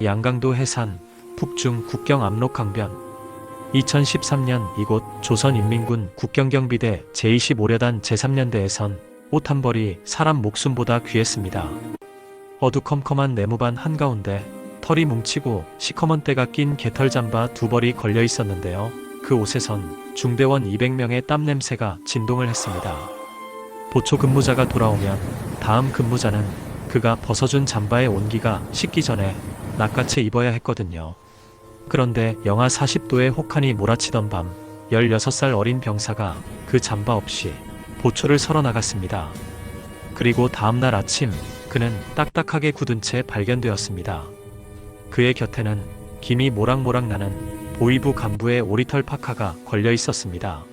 양강도 해산, 북중 국경 압록 강변. 2013년 이곳 조선인민군 국경경비대 제25려단 제3년대에선 옷 한 벌이 사람 목숨보다 귀했습니다. 어두컴컴한 네모반 한가운데 털이 뭉치고 시커먼 때가 낀 개털 잠바 두 벌이 걸려 있었는데요. 그 옷에선 중대원 200명의 땀 냄새가 진동을 했습니다. 보초 근무자가 돌아오면 다음 근무자는 그가 벗어준 잠바의 온기가 식기 전에 낚아채 입어야 했거든요. 그런데 영하 40도의 혹한이 몰아치던 밤 16살 어린 병사가 그 잠바 없이 보초를 설어 나갔습니다. 그리고 다음날 아침 그는 딱딱하게 굳은 채 발견되었습니다. 그의 곁에는 김이 모락모락 나는 보위부 간부의 오리털 파카가 걸려 있었습니다.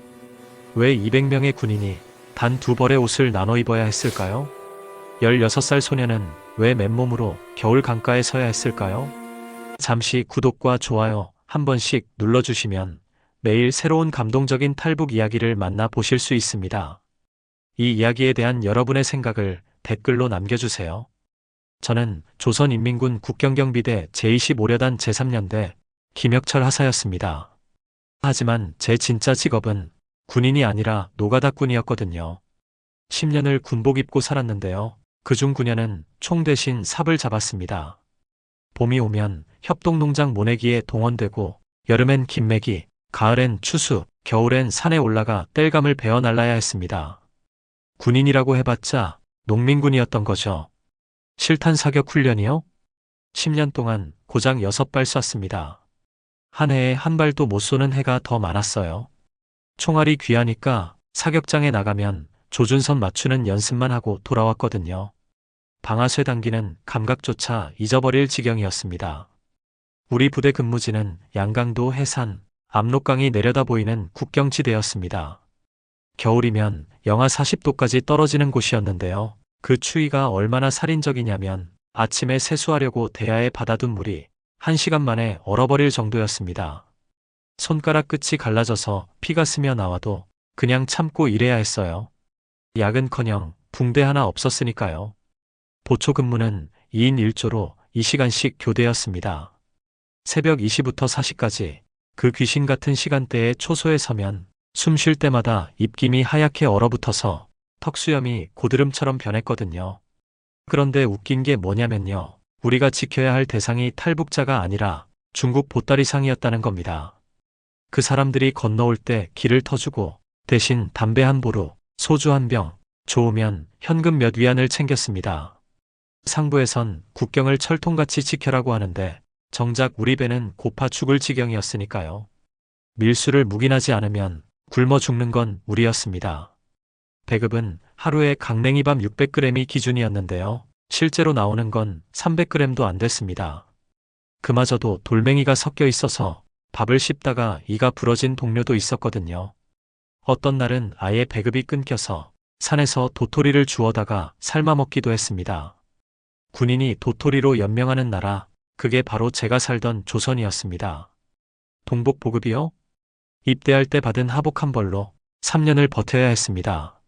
왜 200명의 군인이 단 두 벌의 옷을 나눠 입어야 했을까요? 16살 소녀는 왜 맨몸으로 겨울 강가에 서야 했을까요? 잠시 구독과 좋아요 한 번씩 눌러주시면 매일 새로운 감동적인 탈북 이야기를 만나보실 수 있습니다. 이 이야기에 대한 여러분의 생각을 댓글로 남겨주세요. 저는 조선인민군 국경경비대 제25려단 제3년대 김혁철 하사였습니다. 하지만 제 진짜 직업은 군인이 아니라 노가다꾼이었거든요. 10년을 군복 입고 살았는데요. 그중 9년은 총 대신 삽을 잡았습니다. 봄이 오면 협동농장 모내기에 동원되고 여름엔 김매기, 가을엔 추수, 겨울엔 산에 올라가 땔감을 베어 날라야 했습니다. 군인이라고 해봤자 농민군이었던 거죠. 실탄 사격 훈련이요? 10년 동안 고작 6발 쐈습니다. 한 해에 한 발도 못 쏘는 해가 더 많았어요. 총알이 귀하니까 사격장에 나가면 조준선 맞추는 연습만 하고 돌아왔거든요. 방아쇠 당기는 감각조차 잊어버릴 지경이었습니다. 우리 부대 근무지는 양강도 해산, 압록강이 내려다 보이는 국경지대였습니다. 겨울이면 영하 40도까지 떨어지는 곳이었는데요. 그 추위가 얼마나 살인적이냐면 아침에 세수하려고 대야에 받아둔 물이 1시간 만에 얼어버릴 정도였습니다. 손가락 끝이 갈라져서 피가 스며 나와도 그냥 참고 일해야 했어요. 약은커녕 붕대 하나 없었으니까요. 보초 근무는 2인 1조로 2시간씩 교대였습니다. 새벽 2시부터 4시까지 그 귀신 같은 시간대에 초소에 서면 숨 쉴 때마다 입김이 하얗게 얼어붙어서 턱수염이 고드름처럼 변했거든요. 그런데 웃긴 게 뭐냐면요. 우리가 지켜야 할 대상이 탈북자가 아니라 중국 보따리상이었다는 겁니다. 그 사람들이 건너올 때 길을 터주고 대신 담배 한 보루, 소주 한 병, 좋으면 현금 몇 위안을 챙겼습니다. 상부에선 국경을 철통같이 지켜라고 하는데 정작 우리 배는 고파 죽을 지경이었으니까요. 밀수를 묵인하지 않으면 굶어 죽는 건 우리였습니다. 배급은 하루에 강냉이밥 600g이 기준이었는데요. 실제로 나오는 건 300g도 안 됐습니다. 그마저도 돌멩이가 섞여 있어서 밥을 씹다가 이가 부러진 동료도 있었거든요. 어떤 날은 아예 배급이 끊겨서 산에서 도토리를 주워다가 삶아 먹기도 했습니다. 군인이 도토리로 연명하는 나라, 그게 바로 제가 살던 조선이었습니다. 동복 보급이요? 입대할 때 받은 하복 한 벌로 3년을 버텨야 했습니다.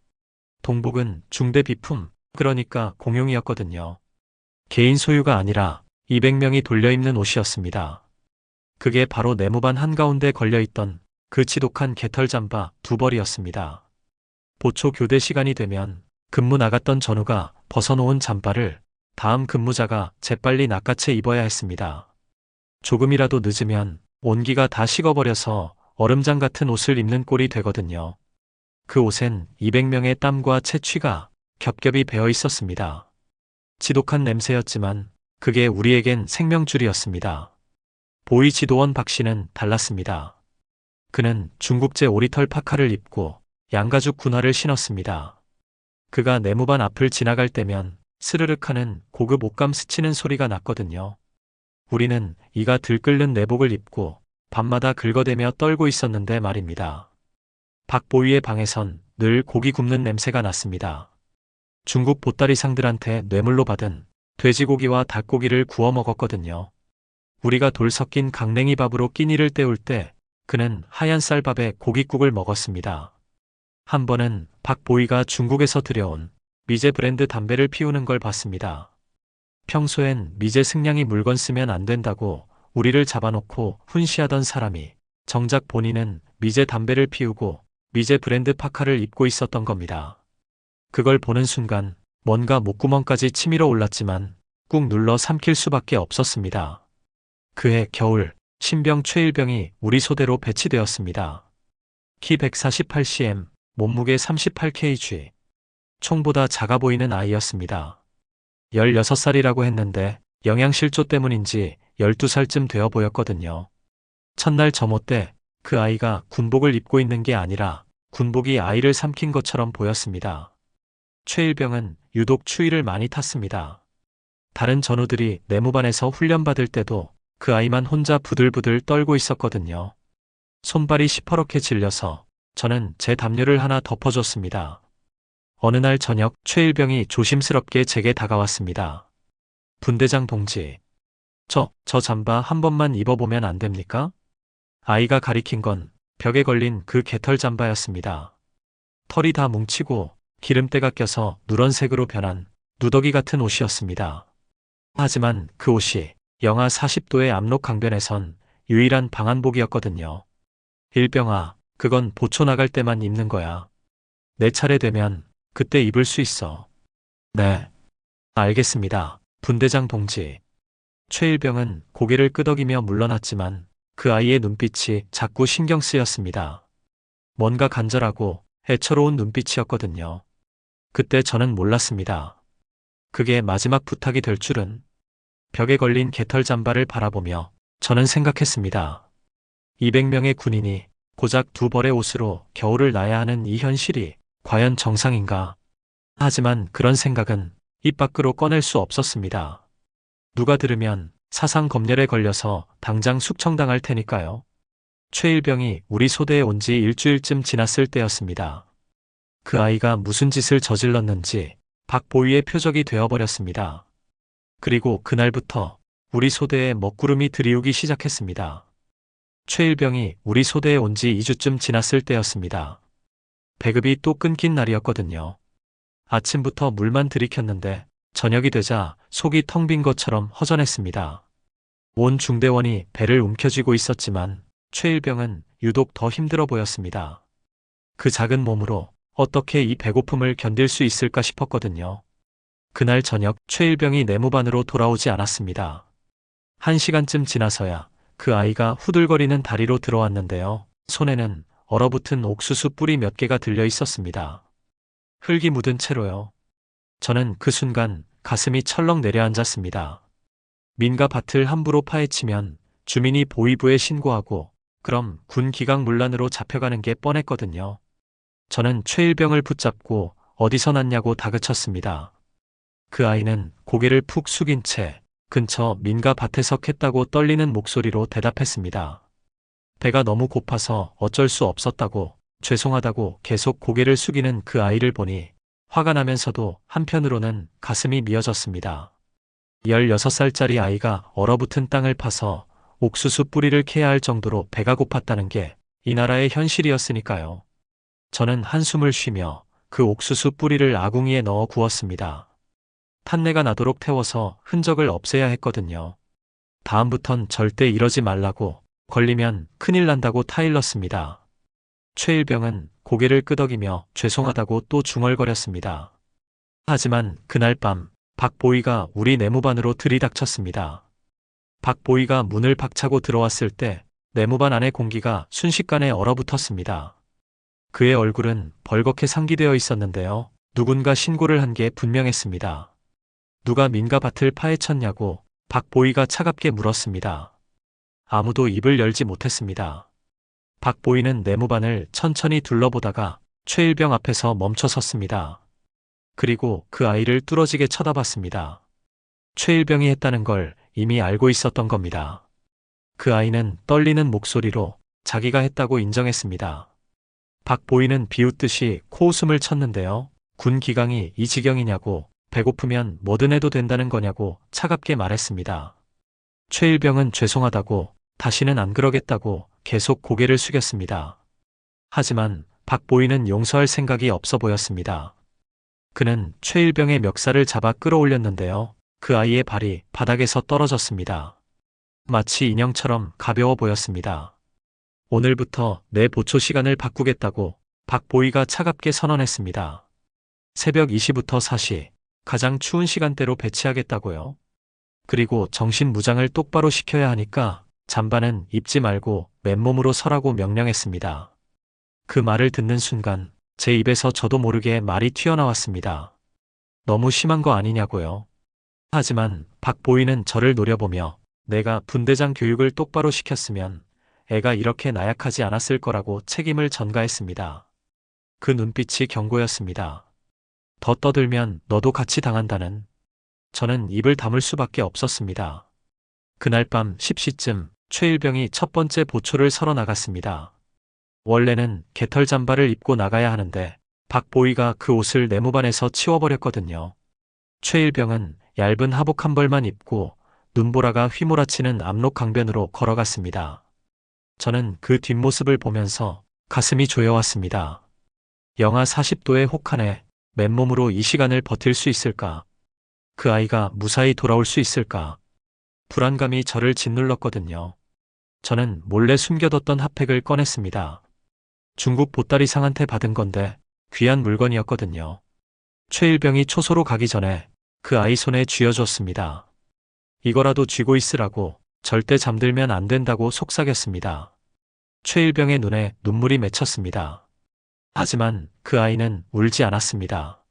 동복은 중대 비품, 그러니까 공용이었거든요. 개인 소유가 아니라 200명이 돌려입는 옷이었습니다. 그게 바로 네모반 한가운데 걸려있던 그 지독한 개털 잠바 두 벌이었습니다. 보초 교대 시간이 되면 근무 나갔던 전우가 벗어놓은 잠바를 다음 근무자가 재빨리 낚아채 입어야 했습니다. 조금이라도 늦으면 온기가 다 식어버려서 얼음장 같은 옷을 입는 꼴이 되거든요. 그 옷엔 200명의 땀과 채취가 겹겹이 배어 있었습니다. 지독한 냄새였지만 그게 우리에겐 생명줄이었습니다. 보위 지도원 박 씨는 달랐습니다. 그는 중국제 오리털 파카를 입고 양가죽 군화를 신었습니다. 그가 네모반 앞을 지나갈 때면 스르륵 하는 고급 옷감 스치는 소리가 났거든요. 우리는 이가 들끓는 내복을 입고 밤마다 긁어대며 떨고 있었는데 말입니다. 박 보위의 방에선 늘 고기 굽는 냄새가 났습니다. 중국 보따리상들한테 뇌물로 받은 돼지고기와 닭고기를 구워 먹었거든요. 우리가 돌 섞인 강냉이 밥으로 끼니를 때울 때 그는 하얀 쌀밥에 고깃국을 먹었습니다. 한 번은 박 보위가 중국에서 들여온 미제 브랜드 담배를 피우는 걸 봤습니다. 평소엔 미제 승냥이 물건 쓰면 안 된다고 우리를 잡아놓고 훈시하던 사람이 정작 본인은 미제 담배를 피우고 미제 브랜드 파카를 입고 있었던 겁니다. 그걸 보는 순간 뭔가 목구멍까지 치밀어 올랐지만 꾹 눌러 삼킬 수밖에 없었습니다. 그해 겨울 신병 최일병이 우리 소대로 배치되었습니다. 키 148cm, 몸무게 38kg. 총보다 작아 보이는 아이였습니다. 16살이라고 했는데 영양실조 때문인지 12살쯤 되어 보였거든요. 첫날 점호 때 그 아이가 군복을 입고 있는 게 아니라 군복이 아이를 삼킨 것처럼 보였습니다. 최일병은 유독 추위를 많이 탔습니다. 다른 전우들이 내무반에서 훈련받을 때도 그 아이만 혼자 부들부들 떨고 있었거든요. 손발이 시퍼렇게 질려서 저는 제 담요를 하나 덮어줬습니다. 어느 날 저녁 최일병이 조심스럽게 제게 다가왔습니다. 분대장 동지, 저 잠바 한 번만 입어보면 안 됩니까? 아이가 가리킨 건 벽에 걸린 그 개털 잠바였습니다. 털이 다 뭉치고 기름때가 껴서 누런색으로 변한 누더기 같은 옷이었습니다. 하지만 그 옷이 영하 40도의 압록 강변에선 유일한 방한복이었거든요. 일병아, 그건 보초 나갈 때만 입는 거야. 내 차례 되면 그때 입을 수 있어. 네. 알겠습니다. 분대장 동지. 최일병은 고개를 끄덕이며 물러났지만 그 아이의 눈빛이 자꾸 신경 쓰였습니다. 뭔가 간절하고 애처로운 눈빛이었거든요. 그때 저는 몰랐습니다. 그게 마지막 부탁이 될 줄은. 벽에 걸린 개털 잠바를 바라보며 저는 생각했습니다. 200명의 군인이 고작 두 벌의 옷으로 겨울을 나야 하는 이 현실이 과연 정상인가? 하지만 그런 생각은 입 밖으로 꺼낼 수 없었습니다. 누가 들으면 사상 검열에 걸려서 당장 숙청당할 테니까요. 최일병이 우리 소대에 온 지 일주일쯤 지났을 때였습니다. 그 아이가 무슨 짓을 저질렀는지 박보위의 표적이 되어버렸습니다. 그리고 그날부터 우리 소대에 먹구름이 들이우기 시작했습니다. 최일병이 우리 소대에 온 지 2주쯤 지났을 때였습니다. 배급이 또 끊긴 날이었거든요. 아침부터 물만 들이켰는데 저녁이 되자 속이 텅 빈 것처럼 허전했습니다. 온 중대원이 배를 움켜쥐고 있었지만 최일병은 유독 더 힘들어 보였습니다. 그 작은 몸으로 어떻게 이 배고픔을 견딜 수 있을까 싶었거든요. 그날 저녁 최일병이 내무반으로 돌아오지 않았습니다. 1시간쯤 지나서야 그 아이가 후들거리는 다리로 들어왔는데요. 손에는 얼어붙은 옥수수 뿌리 몇 개가 들려 있었습니다. 흙이 묻은 채로요. 저는 그 순간 가슴이 철렁 내려앉았습니다. 민가 밭을 함부로 파헤치면 주민이 보위부에 신고하고 그럼 군 기강문란으로 잡혀가는 게 뻔했거든요. 저는 최일병을 붙잡고 어디서 났냐고 다그쳤습니다. 그 아이는 고개를 푹 숙인 채 근처 민가 밭에서 캤다고 떨리는 목소리로 대답했습니다. 배가 너무 고파서 어쩔 수 없었다고, 죄송하다고 계속 고개를 숙이는 그 아이를 보니 화가 나면서도 한편으로는 가슴이 미어졌습니다. 16살짜리 아이가 얼어붙은 땅을 파서 옥수수 뿌리를 캐야 할 정도로 배가 고팠다는 게 이 나라의 현실이었으니까요. 저는 한숨을 쉬며 그 옥수수 뿌리를 아궁이에 넣어 구웠습니다. 탄내가 나도록 태워서 흔적을 없애야 했거든요. 다음부턴 절대 이러지 말라고, 걸리면 큰일 난다고 타일렀습니다. 최일병은 고개를 끄덕이며 죄송하다고 또 중얼거렸습니다. 하지만 그날 밤 박보위가 우리 내무반으로 들이닥쳤습니다. 박보위가 문을 박차고 들어왔을 때 내무반 안의 공기가 순식간에 얼어붙었습니다. 그의 얼굴은 벌겋게 상기되어 있었는데요. 누군가 신고를 한 게 분명했습니다. 누가 민가 밭을 파헤쳤냐고 박보위가 차갑게 물었습니다. 아무도 입을 열지 못했습니다. 박보위는 내무반을 천천히 둘러보다가 최일병 앞에서 멈춰 섰습니다. 그리고 그 아이를 뚫어지게 쳐다봤습니다. 최일병이 했다는 걸 이미 알고 있었던 겁니다. 그 아이는 떨리는 목소리로 자기가 했다고 인정했습니다. 박보위는 비웃듯이 코웃음을 쳤는데요. 군 기강이 이 지경이냐고, 배고프면 뭐든 해도 된다는 거냐고 차갑게 말했습니다. 최일병은 죄송하다고, 다시는 안 그러겠다고 계속 고개를 숙였습니다. 하지만 박보위는 용서할 생각이 없어 보였습니다. 그는 최일병의 멱살을 잡아 끌어올렸는데요. 그 아이의 발이 바닥에서 떨어졌습니다. 마치 인형처럼 가벼워 보였습니다. 오늘부터 내 보초 시간을 바꾸겠다고 박보이가 차갑게 선언했습니다. 새벽 2시부터 4시, 가장 추운 시간대로 배치하겠다고요. 그리고 정신 무장을 똑바로 시켜야 하니까 잠바는 입지 말고 맨몸으로 서라고 명령했습니다. 그 말을 듣는 순간 제 입에서 저도 모르게 말이 튀어나왔습니다. 너무 심한 거 아니냐고요. 하지만 박보이는 저를 노려보며 내가 분대장 교육을 똑바로 시켰으면 애가 이렇게 나약하지 않았을 거라고 책임을 전가했습니다. 그 눈빛이 경고였습니다. 더 떠들면 너도 같이 당한다는. 저는 입을 다물 수밖에 없었습니다. 그날 밤 10시쯤 최일병이 첫 번째 보초를 서러 나갔습니다. 원래는 개털 잠바를 입고 나가야 하는데 박보이가 그 옷을 내무반에서 치워버렸거든요. 최일병은 얇은 하복 한 벌만 입고 눈보라가 휘몰아치는 압록 강변으로 걸어갔습니다. 저는 그 뒷모습을 보면서 가슴이 조여왔습니다. 영하 40도의 혹한에 맨몸으로 이 시간을 버틸 수 있을까? 그 아이가 무사히 돌아올 수 있을까? 불안감이 저를 짓눌렀거든요. 저는 몰래 숨겨뒀던 핫팩을 꺼냈습니다. 중국 보따리상한테 받은 건데 귀한 물건이었거든요. 최일병이 초소로 가기 전에 그 아이 손에 쥐어줬습니다. 이거라도 쥐고 있으라고, 절대 잠들면 안 된다고 속삭였습니다. 최일병의 눈에 눈물이 맺혔습니다. 하지만 그 아이는 울지 않았습니다.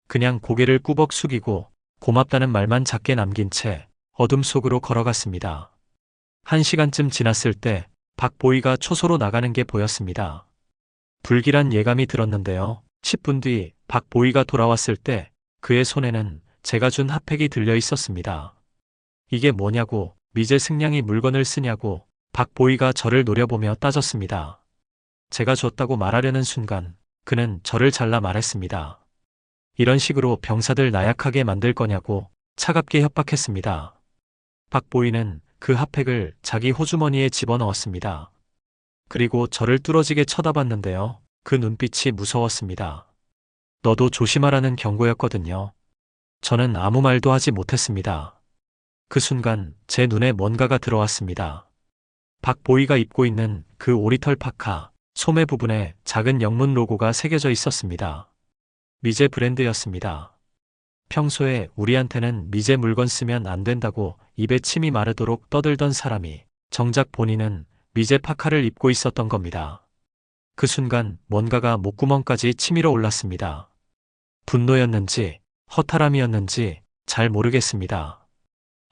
그냥 고개를 꾸벅 숙이고 고맙다는 말만 작게 남긴 채 어둠 속으로 걸어갔습니다. 1시간쯤 지났을 때 박보이가 초소로 나가는 게 보였습니다. 불길한 예감이 들었는데요. 10분 뒤 박보이가 돌아왔을 때 그의 손에는 제가 준 핫팩이 들려 있었습니다. 이게 뭐냐고, 미제 승냥이 물건을 쓰냐고 박보이가 저를 노려보며 따졌습니다. 제가 줬다고 말하려는 순간 그는 저를 잘라 말했습니다. 이런 식으로 병사들 나약하게 만들 거냐고 차갑게 협박했습니다. 박보이는 그 핫팩을 자기 호주머니에 집어넣었습니다. 그리고 저를 뚫어지게 쳐다봤는데요. 그 눈빛이 무서웠습니다. 너도 조심하라는 경고였거든요. 저는 아무 말도 하지 못했습니다. 그 순간 제 눈에 뭔가가 들어왔습니다. 박보이가 입고 있는 그 오리털 파카, 소매 부분에 작은 영문 로고가 새겨져 있었습니다. 미제 브랜드였습니다. 평소에 우리한테는 미제 물건 쓰면 안 된다고 입에 침이 마르도록 떠들던 사람이 정작 본인은 미제 파카를 입고 있었던 겁니다. 그 순간 뭔가가 목구멍까지 치밀어 올랐습니다. 분노였는지 허탈함이었는지 잘 모르겠습니다.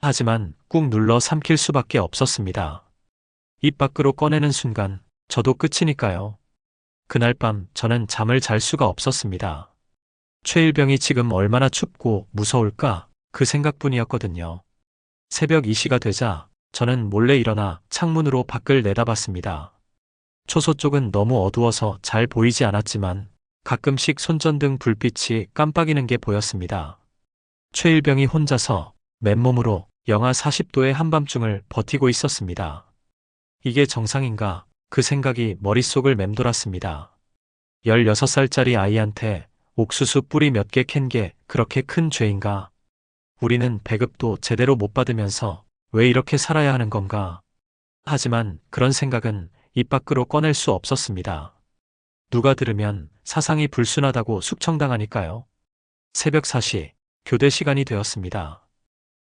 하지만 꾹 눌러 삼킬 수밖에 없었습니다. 입 밖으로 꺼내는 순간 저도 끝이니까요. 그날 밤 저는 잠을 잘 수가 없었습니다. 최일병이 지금 얼마나 춥고 무서울까, 그 생각뿐이었거든요. 새벽 2시가 되자 저는 몰래 일어나 창문으로 밖을 내다봤습니다. 초소 쪽은 너무 어두워서 잘 보이지 않았지만 가끔씩 손전등 불빛이 깜빡이는 게 보였습니다. 최일병이 혼자서 맨몸으로 영하 40도의 한밤중을 버티고 있었습니다. 이게 정상인가? 그 생각이 머릿속을 맴돌았습니다. 16살짜리 아이한테 옥수수 뿌리 몇 개 캔 게 그렇게 큰 죄인가? 우리는 배급도 제대로 못 받으면서 왜 이렇게 살아야 하는 건가? 하지만 그런 생각은 입 밖으로 꺼낼 수 없었습니다. 누가 들으면 사상이 불순하다고 숙청당하니까요. 새벽 4시, 교대 시간이 되었습니다.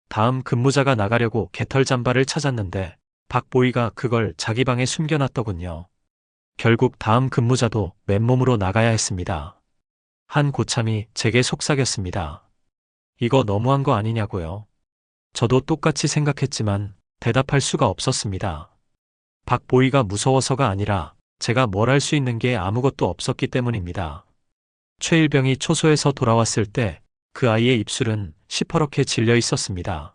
다음 근무자가 나가려고 개털 잠바를 찾았는데 박보이가 그걸 자기 방에 숨겨놨더군요. 결국 다음 근무자도 맨몸으로 나가야 했습니다. 한 고참이 제게 속삭였습니다. 이거 너무한 거 아니냐고요. 저도 똑같이 생각했지만 대답할 수가 없었습니다. 박보이가 무서워서가 아니라 제가 뭘 할 수 있는 게 아무것도 없었기 때문입니다. 최일병이 초소에서 돌아왔을 때 그 아이의 입술은 시퍼렇게 질려 있었습니다.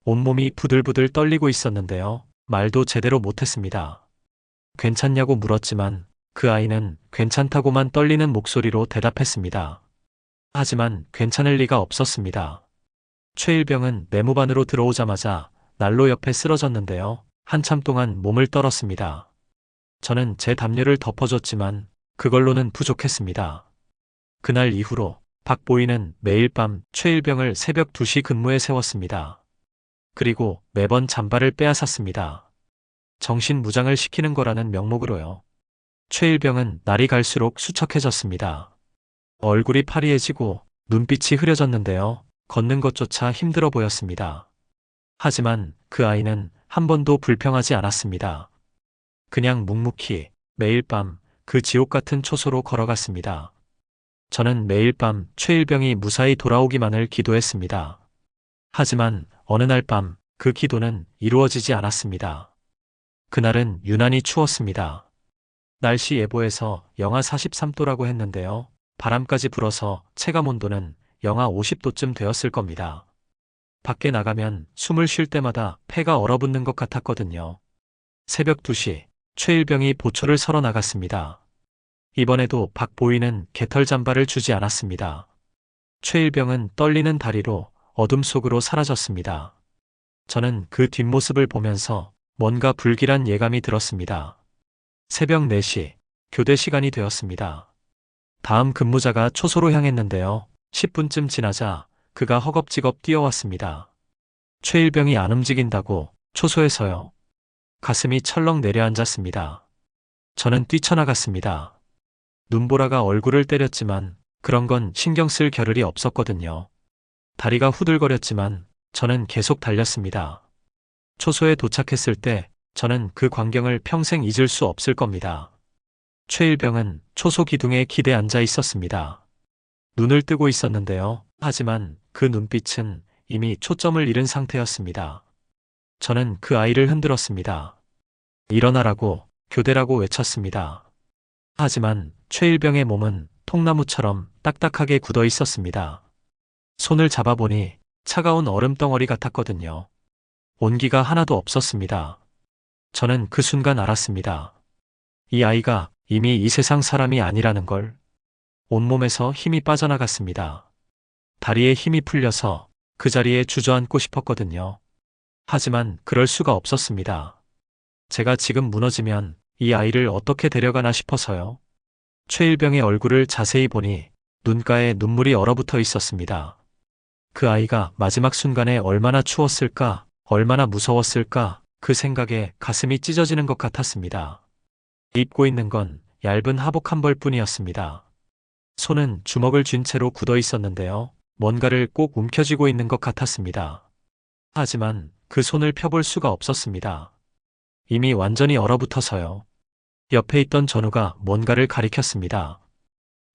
온몸이 부들부들 떨리고 있었는데요. 말도 제대로 못했습니다. 괜찮냐고 물었지만 그 아이는 괜찮다고만 떨리는 목소리로 대답했습니다. 하지만 괜찮을 리가 없었습니다. 최일병은 내무반으로 들어오자마자 난로 옆에 쓰러졌는데요. 한참 동안 몸을 떨었습니다. 저는 제 담요를 덮어줬지만 그걸로는 부족했습니다. 그날 이후로 박보이는 매일 밤 최일병을 새벽 2시 근무에 세웠습니다. 그리고 매번 잠바를 빼앗았습니다. 정신무장을 시키는 거라는 명목으로요. 최일병은 날이 갈수록 수척해졌습니다. 얼굴이 파리해지고 눈빛이 흐려졌는데요. 걷는 것조차 힘들어 보였습니다. 하지만 그 아이는 한 번도 불평하지 않았습니다. 그냥 묵묵히 매일 밤 그 지옥 같은 초소로 걸어갔습니다. 저는 매일 밤 최일병이 무사히 돌아오기만을 기도했습니다. 하지만 어느 날 밤 그 기도는 이루어지지 않았습니다. 그날은 유난히 추웠습니다. 날씨 예보에서 영하 43도라고 했는데요. 바람까지 불어서 체감 온도는 영하 50도쯤 되었을 겁니다. 밖에 나가면 숨을 쉴 때마다 폐가 얼어붙는 것 같았거든요. 새벽 2시 최일병이 보초를 서러 나갔습니다. 이번에도 박보이는 개털 잠바를 주지 않았습니다. 최일병은 떨리는 다리로 어둠 속으로 사라졌습니다. 저는 그 뒷모습을 보면서 뭔가 불길한 예감이 들었습니다. 새벽 4시 교대 시간이 되었습니다. 다음 근무자가 초소로 향했는데요. 10분쯤 지나자 그가 허겁지겁 뛰어왔습니다. 최일병이 안 움직인다고 초소에서요. 가슴이 철렁 내려앉았습니다. 저는 뛰쳐나갔습니다. 눈보라가 얼굴을 때렸지만 그런 건 신경 쓸 겨를이 없었거든요. 다리가 후들거렸지만 저는 계속 달렸습니다. 초소에 도착했을 때 저는 그 광경을 평생 잊을 수 없을 겁니다. 최일병은 초소 기둥에 기대 앉아 있었습니다. 눈을 뜨고 있었는데요. 하지만 그 눈빛은 이미 초점을 잃은 상태였습니다. 저는 그 아이를 흔들었습니다. 일어나라고, 교대라고 외쳤습니다. 하지만 최일병의 몸은 통나무처럼 딱딱하게 굳어 있었습니다. 손을 잡아보니 차가운 얼음덩어리 같았거든요. 온기가 하나도 없었습니다. 저는 그 순간 알았습니다. 이 아이가 이미 이 세상 사람이 아니라는 걸. 온몸에서 힘이 빠져나갔습니다. 다리에 힘이 풀려서 그 자리에 주저앉고 싶었거든요. 하지만 그럴 수가 없었습니다. 제가 지금 무너지면 이 아이를 어떻게 데려가나 싶어서요. 최일병의 얼굴을 자세히 보니 눈가에 눈물이 얼어붙어 있었습니다. 그 아이가 마지막 순간에 얼마나 추웠을까, 얼마나 무서웠을까, 그 생각에 가슴이 찢어지는 것 같았습니다. 입고 있는 건 얇은 하복 한 벌뿐이었습니다. 손은 주먹을 쥔 채로 굳어 있었는데요. 뭔가를 꼭 움켜쥐고 있는 것 같았습니다. 하지만 그 손을 펴볼 수가 없었습니다. 이미 완전히 얼어붙어서요. 옆에 있던 전우가 뭔가를 가리켰습니다.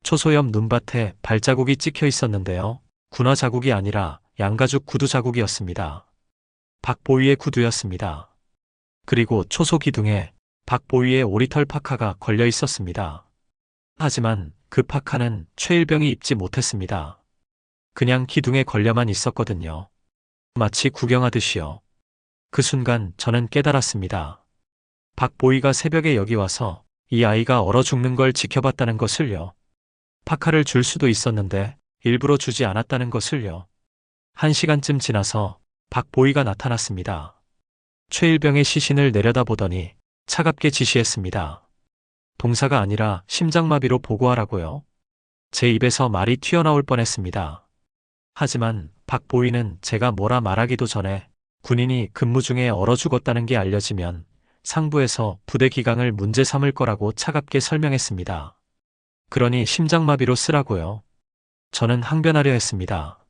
초소 옆 눈밭에 발자국이 찍혀 있었는데요. 군화 자국이 아니라 양가죽 구두 자국이었습니다. 박보위의 구두였습니다. 그리고 초소 기둥에 박보위의 오리털 파카가 걸려 있었습니다. 하지만 그 파카는 최일병이 입지 못했습니다. 그냥 기둥에 걸려만 있었거든요. 마치 구경하듯이요. 그 순간 저는 깨달았습니다. 박보위가 새벽에 여기 와서 이 아이가 얼어 죽는 걸 지켜봤다는 것을요. 파카를 줄 수도 있었는데 일부러 주지 않았다는 것을요. 1시간쯤 지나서 박보위가 나타났습니다. 최일병의 시신을 내려다보더니 차갑게 지시했습니다. 동사가 아니라 심장마비로 보고하라고요. 제 입에서 말이 튀어나올 뻔했습니다. 하지만 박보위는 제가 뭐라 말하기도 전에 군인이 근무 중에 얼어 죽었다는 게 알려지면 상부에서 부대 기강을 문제 삼을 거라고 차갑게 설명했습니다. 그러니 심장마비로 쓰라고요. 저는 항변하려 했습니다.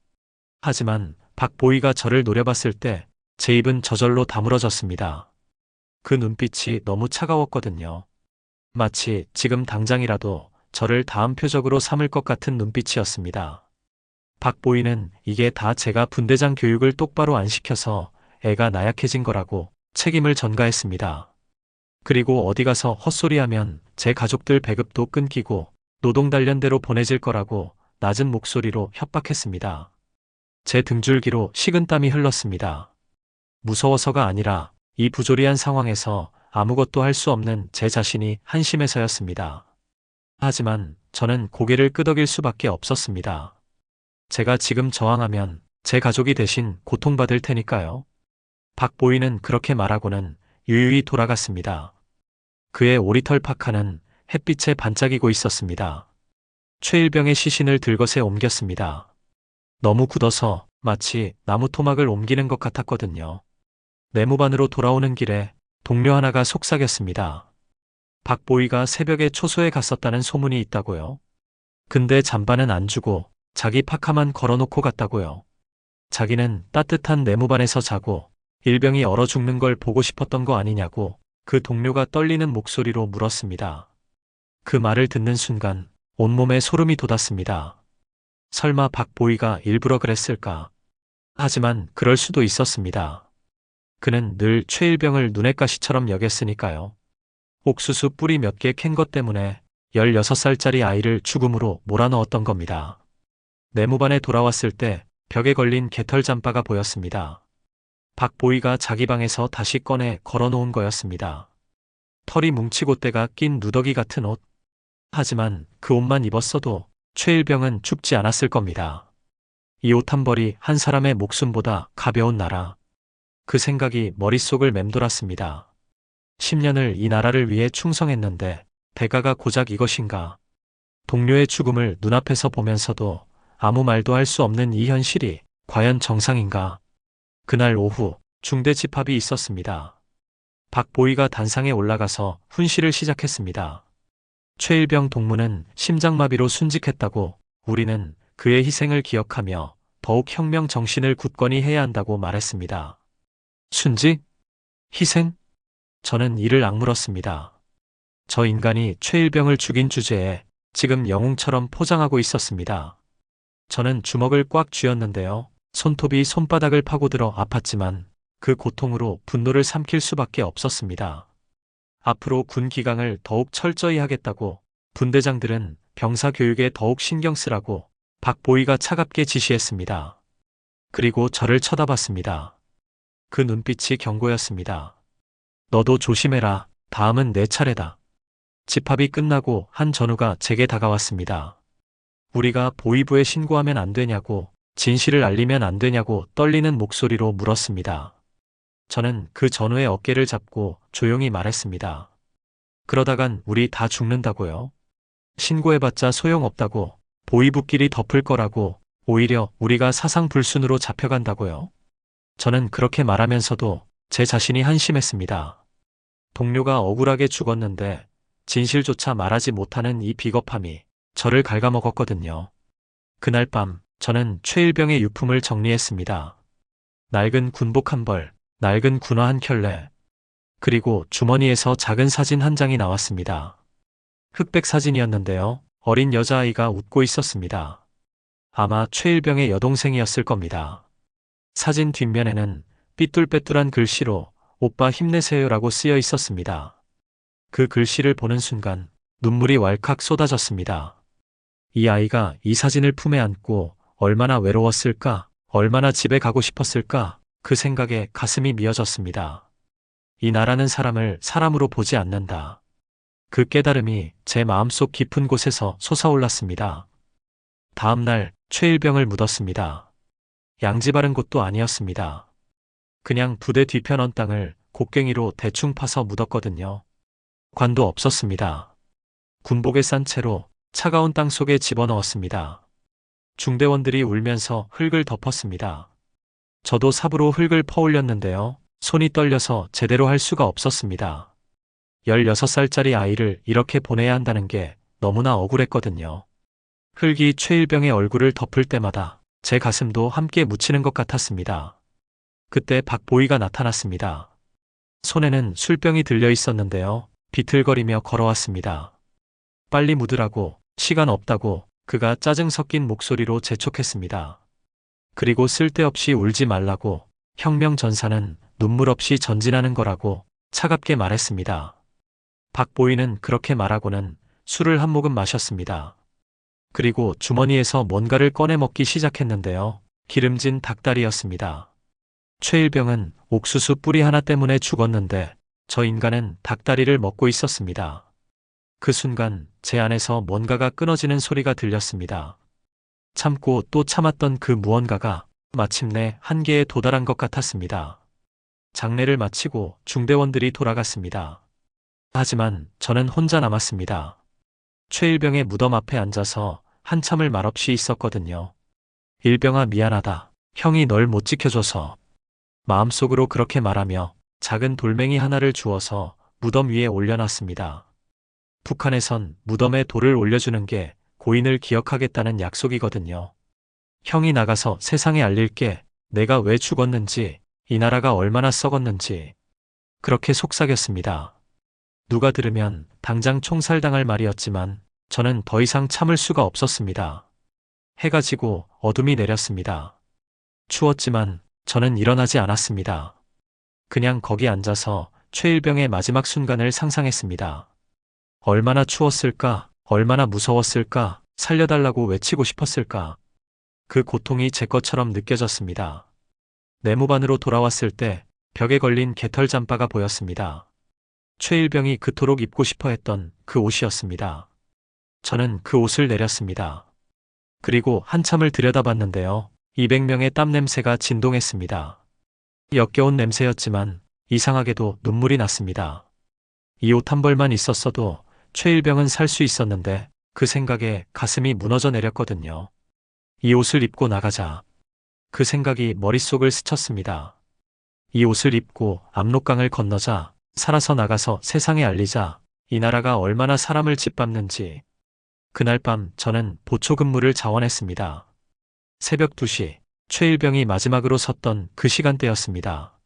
하지만 박보위가 저를 노려봤을 때 제 입은 저절로 다물어졌습니다. 그 눈빛이 너무 차가웠거든요. 마치 지금 당장이라도 저를 다음 표적으로 삼을 것 같은 눈빛이었습니다. 박보위는 이게 다 제가 분대장 교육을 똑바로 안 시켜서 애가 나약해진 거라고 책임을 전가했습니다. 그리고 어디 가서 헛소리하면 제 가족들 배급도 끊기고 노동 단련대로 보내질 거라고 낮은 목소리로 협박했습니다. 제 등줄기로 식은땀이 흘렀습니다. 무서워서가 아니라 이 부조리한 상황에서 아무것도 할 수 없는 제 자신이 한심해서였습니다. 하지만 저는 고개를 끄덕일 수밖에 없었습니다. 제가 지금 저항하면 제 가족이 대신 고통받을 테니까요. 박보위는 그렇게 말하고는 유유히 돌아갔습니다. 그의 오리털 파카는 햇빛에 반짝이고 있었습니다. 최일병의 시신을 들것에 옮겼습니다. 너무 굳어서 마치 나무 토막을 옮기는 것 같았거든요. 내무반으로 돌아오는 길에 동료 하나가 속삭였습니다. 박보이가 새벽에 초소에 갔었다는 소문이 있다고요. 근데 잠바는 안 주고 자기 파카만 걸어놓고 갔다고요. 자기는 따뜻한 내무반에서 자고 일병이 얼어 죽는 걸 보고 싶었던 거 아니냐고 그 동료가 떨리는 목소리로 물었습니다. 그 말을 듣는 순간 온몸에 소름이 돋았습니다. 설마 박보이가 일부러 그랬을까? 하지만 그럴 수도 있었습니다. 그는 늘 최일병을 눈엣 가시처럼 여겼으니까요. 옥수수 뿌리 몇 개 캔 것 때문에 16살짜리 아이를 죽음으로 몰아넣었던 겁니다. 내무반에 돌아왔을 때 벽에 걸린 개털 잠바가 보였습니다. 박보이가 자기 방에서 다시 꺼내 걸어놓은 거였습니다. 털이 뭉치고 때가 낀 누더기 같은 옷. 하지만 그 옷만 입었어도 최일병은 죽지 않았을 겁니다. 이 옷 한 벌이 한 사람의 목숨보다 가벼운 나라. 그 생각이 머릿속을 맴돌았습니다. 10년을 이 나라를 위해 충성했는데 대가가 고작 이것인가. 동료의 죽음을 눈앞에서 보면서도 아무 말도 할 수 없는 이 현실이 과연 정상인가. 그날 오후 중대 집합이 있었습니다. 박보이가 단상에 올라가서 훈시를 시작했습니다. 최일병 동무는 심장마비로 순직했다고 우리는 그의 희생을 기억하며 더욱 혁명 정신을 굳건히 해야 한다고 말했습니다. 순직? 희생? 저는 이를 악물었습니다. 저 인간이 최일병을 죽인 주제에 지금 영웅처럼 포장하고 있었습니다. 저는 주먹을 꽉 쥐었는데요. 손톱이 손바닥을 파고들어 아팠지만 그 고통으로 분노를 삼킬 수밖에 없었습니다. 앞으로 군 기강을 더욱 철저히 하겠다고 분대장들은 병사 교육에 더욱 신경 쓰라고 박보이가 차갑게 지시했습니다. 그리고 저를 쳐다봤습니다. 그 눈빛이 경고였습니다. 너도 조심해라. 다음은 내 차례다. 집합이 끝나고 한 전우가 제게 다가왔습니다. 우리가 보위부에 신고하면 안 되냐고, 진실을 알리면 안 되냐고 떨리는 목소리로 물었습니다. 저는 그 전우의 어깨를 잡고 조용히 말했습니다. 그러다간 우리 다 죽는다고요? 신고해봤자 소용없다고, 보위부끼리 덮을 거라고, 오히려 우리가 사상불순으로 잡혀간다고요? 저는 그렇게 말하면서도 제 자신이 한심했습니다. 동료가 억울하게 죽었는데 진실조차 말하지 못하는 이 비겁함이 저를 갉아먹었거든요. 그날 밤 저는 최일병의 유품을 정리했습니다. 낡은 군복 한 벌, 낡은 군화 한 켤레, 그리고 주머니에서 작은 사진 한 장이 나왔습니다. 흑백 사진이었는데요. 어린 여자아이가 웃고 있었습니다. 아마 최일병의 여동생이었을 겁니다. 사진 뒷면에는 삐뚤빼뚤한 글씨로 오빠 힘내세요라고 쓰여 있었습니다. 그 글씨를 보는 순간 눈물이 왈칵 쏟아졌습니다. 이 아이가 이 사진을 품에 안고 얼마나 외로웠을까, 얼마나 집에 가고 싶었을까, 그 생각에 가슴이 미어졌습니다. 이 나라는 사람을 사람으로 보지 않는다. 그 깨달음이 제 마음속 깊은 곳에서 솟아올랐습니다. 다음 날 최일병을 묻었습니다. 양지 바른 곳도 아니었습니다. 그냥 부대 뒤편 언 땅을 곡괭이로 대충 파서 묻었거든요. 관도 없었습니다. 군복에 싼 채로 차가운 땅 속에 집어넣었습니다. 중대원들이 울면서 흙을 덮었습니다. 저도 삽으로 흙을 퍼올렸는데요. 손이 떨려서 제대로 할 수가 없었습니다. 16살짜리 아이를 이렇게 보내야 한다는 게 너무나 억울했거든요. 흙이 최일병의 얼굴을 덮을 때마다 제 가슴도 함께 묻히는 것 같았습니다. 그때 박보이가 나타났습니다. 손에는 술병이 들려 있었는데요. 비틀거리며 걸어왔습니다. 빨리 묻으라고, 시간 없다고 그가 짜증 섞인 목소리로 재촉했습니다. 그리고 쓸데없이 울지 말라고, 혁명 전사는 눈물 없이 전진하는 거라고 차갑게 말했습니다. 박보이는 그렇게 말하고는 술을 한 모금 마셨습니다. 그리고 주머니에서 뭔가를 꺼내 먹기 시작했는데요. 기름진 닭다리였습니다. 최일병은 옥수수 뿌리 하나 때문에 죽었는데 저 인간은 닭다리를 먹고 있었습니다. 그 순간 제 안에서 뭔가가 끊어지는 소리가 들렸습니다. 참고 또 참았던 그 무언가가 마침내 한계에 도달한 것 같았습니다. 장례를 마치고 중대원들이 돌아갔습니다. 하지만 저는 혼자 남았습니다. 최일병의 무덤 앞에 앉아서 한참을 말없이 있었거든요. 일병아 미안하다. 형이 널 못 지켜줘서. 마음속으로 그렇게 말하며 작은 돌멩이 하나를 주워서 무덤 위에 올려놨습니다. 북한에선 무덤에 돌을 올려주는 게 고인을 기억하겠다는 약속이거든요. 형이 나가서 세상에 알릴게. 내가 왜 죽었는지, 이 나라가 얼마나 썩었는지. 그렇게 속삭였습니다. 누가 들으면 당장 총살당할 말이었지만 저는 더 이상 참을 수가 없었습니다. 해가 지고 어둠이 내렸습니다. 추웠지만 저는 일어나지 않았습니다. 그냥 거기 앉아서 최일병의 마지막 순간을 상상했습니다. 얼마나 추웠을까, 얼마나 무서웠을까, 살려달라고 외치고 싶었을까. 그 고통이 제 것처럼 느껴졌습니다. 내무반으로 돌아왔을 때 벽에 걸린 개털 잠바가 보였습니다. 최일병이 그토록 입고 싶어 했던 그 옷이었습니다. 저는 그 옷을 내렸습니다. 그리고 한참을 들여다봤는데요. 200명의 땀 냄새가 진동했습니다. 역겨운 냄새였지만 이상하게도 눈물이 났습니다. 이 옷 한 벌만 있었어도 최일병은 살 수 있었는데 그 생각에 가슴이 무너져 내렸거든요. 이 옷을 입고 나가자. 그 생각이 머릿속을 스쳤습니다. 이 옷을 입고 압록강을 건너자. 살아서 나가서 세상에 알리자. 이 나라가 얼마나 사람을 짓밟는지. 그날 밤 저는 보초 근무를 자원했습니다. 새벽 2시 최일병이 마지막으로 섰던 그 시간대였습니다.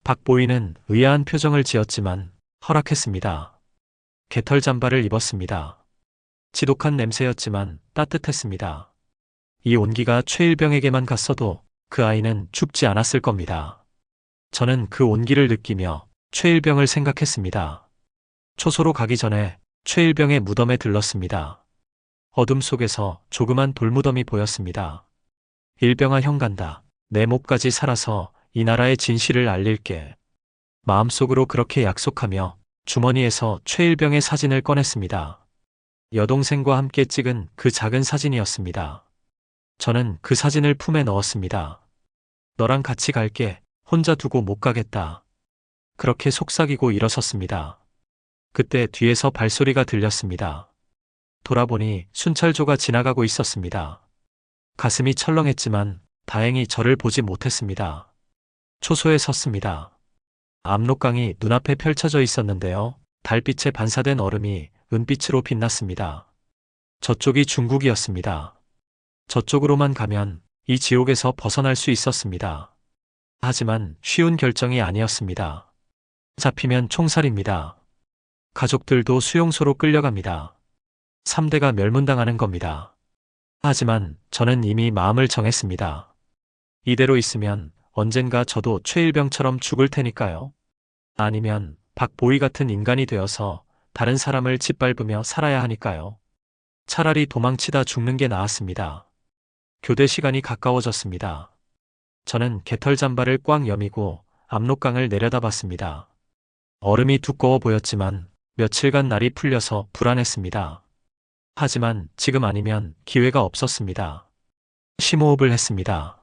박보이는 의아한 표정을 지었지만 허락했습니다. 개털 잠바를 입었습니다. 지독한 냄새였지만 따뜻했습니다. 이 온기가 최일병에게만 갔어도 그 아이는 죽지 않았을 겁니다. 저는 그 온기를 느끼며 최일병을 생각했습니다. 초소로 가기 전에 최일병의 무덤에 들렀습니다. 어둠 속에서 조그만 돌무덤이 보였습니다. 일병아 형 간다. 내 목까지 살아서 이 나라의 진실을 알릴게. 마음속으로 그렇게 약속하며 주머니에서 최일병의 사진을 꺼냈습니다. 여동생과 함께 찍은 그 작은 사진이었습니다. 저는 그 사진을 품에 넣었습니다. 너랑 같이 갈게. 혼자 두고 못 가겠다. 그렇게 속삭이고 일어섰습니다. 그때 뒤에서 발소리가 들렸습니다. 돌아보니 순찰조가 지나가고 있었습니다. 가슴이 철렁했지만 다행히 저를 보지 못했습니다. 초소에 섰습니다. 압록강이 눈앞에 펼쳐져 있었는데요. 달빛에 반사된 얼음이 은빛으로 빛났습니다. 저쪽이 중국이었습니다. 저쪽으로만 가면 이 지옥에서 벗어날 수 있었습니다. 하지만 쉬운 결정이 아니었습니다. 잡히면 총살입니다. 가족들도 수용소로 끌려갑니다. 3대가 멸문당하는 겁니다. 하지만 저는 이미 마음을 정했습니다. 이대로 있으면 언젠가 저도 최일병처럼 죽을 테니까요. 아니면 박보이 같은 인간이 되어서 다른 사람을 짓밟으며 살아야 하니까요. 차라리 도망치다 죽는 게 나았습니다. 교대 시간이 가까워졌습니다. 저는 개털 잠바를 꽉 여미고 압록강을 내려다봤습니다. 얼음이 두꺼워 보였지만 며칠간 날이 풀려서 불안했습니다. 하지만 지금 아니면 기회가 없었습니다. 심호흡을 했습니다.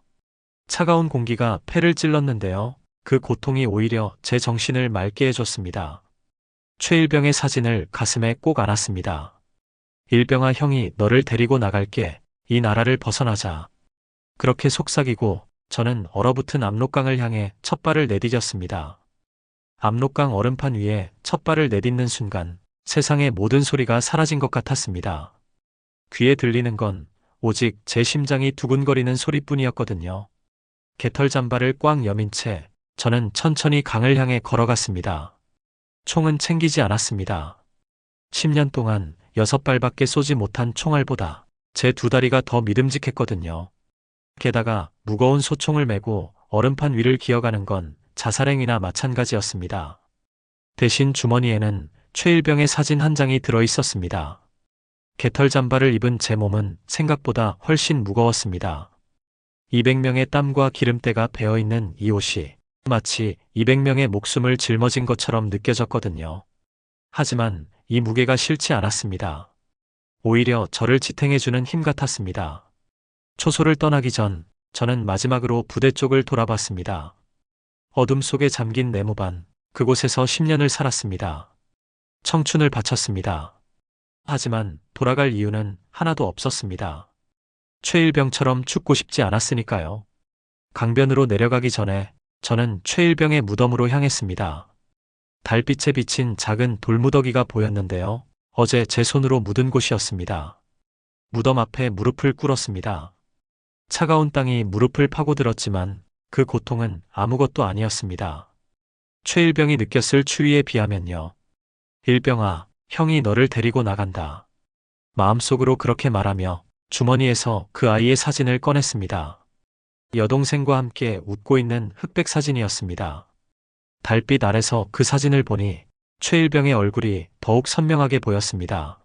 차가운 공기가 폐를 찔렀는데요. 그 고통이 오히려 제 정신을 맑게 해줬습니다. 최일병의 사진을 가슴에 꼭 안았습니다. 일병아 형이 너를 데리고 나갈게. 이 나라를 벗어나자. 그렇게 속삭이고 저는 얼어붙은 압록강을 향해 첫 발을 내디뎠습니다. 압록강 얼음판 위에 첫 발을 내딛는 순간 세상의 모든 소리가 사라진 것 같았습니다. 귀에 들리는 건 오직 제 심장이 두근거리는 소리뿐이었거든요. 개털 잠바를 꽉 여민 채 저는 천천히 강을 향해 걸어갔습니다. 총은 챙기지 않았습니다. 10년 동안 6발밖에 쏘지 못한 총알보다 제 2다리가 더 믿음직했거든요. 게다가 무거운 소총을 메고 얼음판 위를 기어가는 건 자살행위나 마찬가지였습니다. 대신 주머니에는 최일병의 사진 한 장이 들어 있었습니다. 개털 잠바를 입은 제 몸은 생각보다 훨씬 무거웠습니다. 200명의 땀과 기름때가 배어있는 이 옷이 마치 200명의 목숨을 짊어진 것처럼 느껴졌거든요. 하지만 이 무게가 싫지 않았습니다. 오히려 저를 지탱해주는 힘 같았습니다. 초소를 떠나기 전 저는 마지막으로 부대 쪽을 돌아봤습니다. 어둠 속에 잠긴 내무반, 그곳에서 10년을 살았습니다. 청춘을 바쳤습니다. 하지만 돌아갈 이유는 하나도 없었습니다. 최일병처럼 죽고 싶지 않았으니까요. 강변으로 내려가기 전에 저는 최일병의 무덤으로 향했습니다. 달빛에 비친 작은 돌무더기가 보였는데요. 어제 제 손으로 묻은 곳이었습니다. 무덤 앞에 무릎을 꿇었습니다. 차가운 땅이 무릎을 파고들었지만 그 고통은 아무것도 아니었습니다. 최일병이 느꼈을 추위에 비하면요. 일병아, 형이 너를 데리고 나간다. 마음속으로 그렇게 말하며 주머니에서 그 아이의 사진을 꺼냈습니다. 여동생과 함께 웃고 있는 흑백 사진이었습니다. 달빛 아래서 그 사진을 보니 최일병의 얼굴이 더욱 선명하게 보였습니다.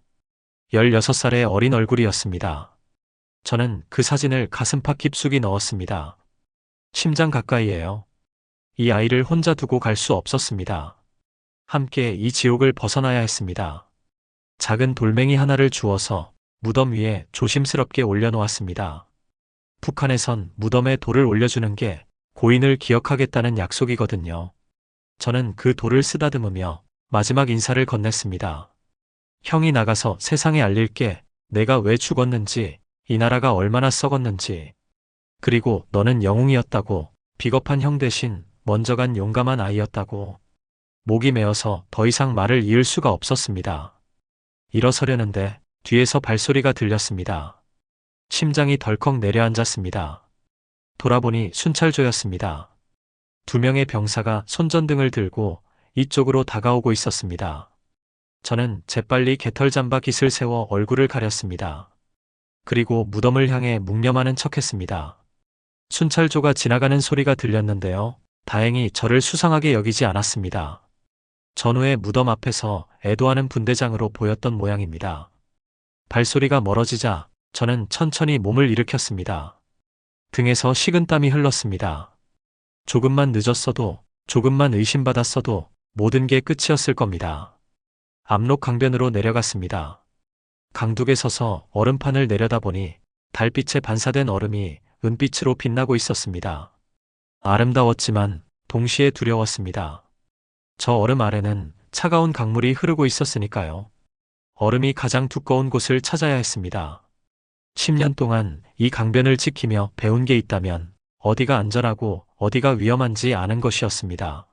16살의 어린 얼굴이었습니다. 저는 그 사진을 가슴팍 깊숙이 넣었습니다. 심장 가까이에요. 이 아이를 혼자 두고 갈 수 없었습니다. 함께 이 지옥을 벗어나야 했습니다. 작은 돌멩이 하나를 주워서 무덤 위에 조심스럽게 올려놓았습니다. 북한에선 무덤에 돌을 올려주는 게 고인을 기억하겠다는 약속이거든요. 저는 그 돌을 쓰다듬으며 마지막 인사를 건넸습니다. 형이 나가서 세상에 알릴게. 내가 왜 죽었는지, 이 나라가 얼마나 썩었는지. 그리고 너는 영웅이었다고, 비겁한 형 대신 먼저 간 용감한 아이였다고. 목이 메어서 더 이상 말을 이을 수가 없었습니다. 일어서려는데 뒤에서 발소리가 들렸습니다. 심장이 덜컥 내려앉았습니다. 돌아보니 순찰조였습니다. 2명의 병사가 손전등을 들고 이쪽으로 다가오고 있었습니다. 저는 재빨리 개털잠바 깃을 세워 얼굴을 가렸습니다. 그리고 무덤을 향해 묵념하는 척했습니다. 순찰조가 지나가는 소리가 들렸는데요. 다행히 저를 수상하게 여기지 않았습니다. 전후의 무덤 앞에서 애도하는 분대장으로 보였던 모양입니다. 발소리가 멀어지자 저는 천천히 몸을 일으켰습니다. 등에서 식은땀이 흘렀습니다. 조금만 늦었어도, 조금만 의심받았어도 모든 게 끝이었을 겁니다. 압록 강변으로 내려갔습니다. 강둑에 서서 얼음판을 내려다보니 달빛에 반사된 얼음이 은빛으로 빛나고 있었습니다. 아름다웠지만 동시에 두려웠습니다. 저 얼음 아래는 차가운 강물이 흐르고 있었으니까요. 얼음이 가장 두꺼운 곳을 찾아야 했습니다. 10년 동안 이 강변을 지키며 배운 게 있다면 어디가 안전하고 어디가 위험한지 아는 것이었습니다.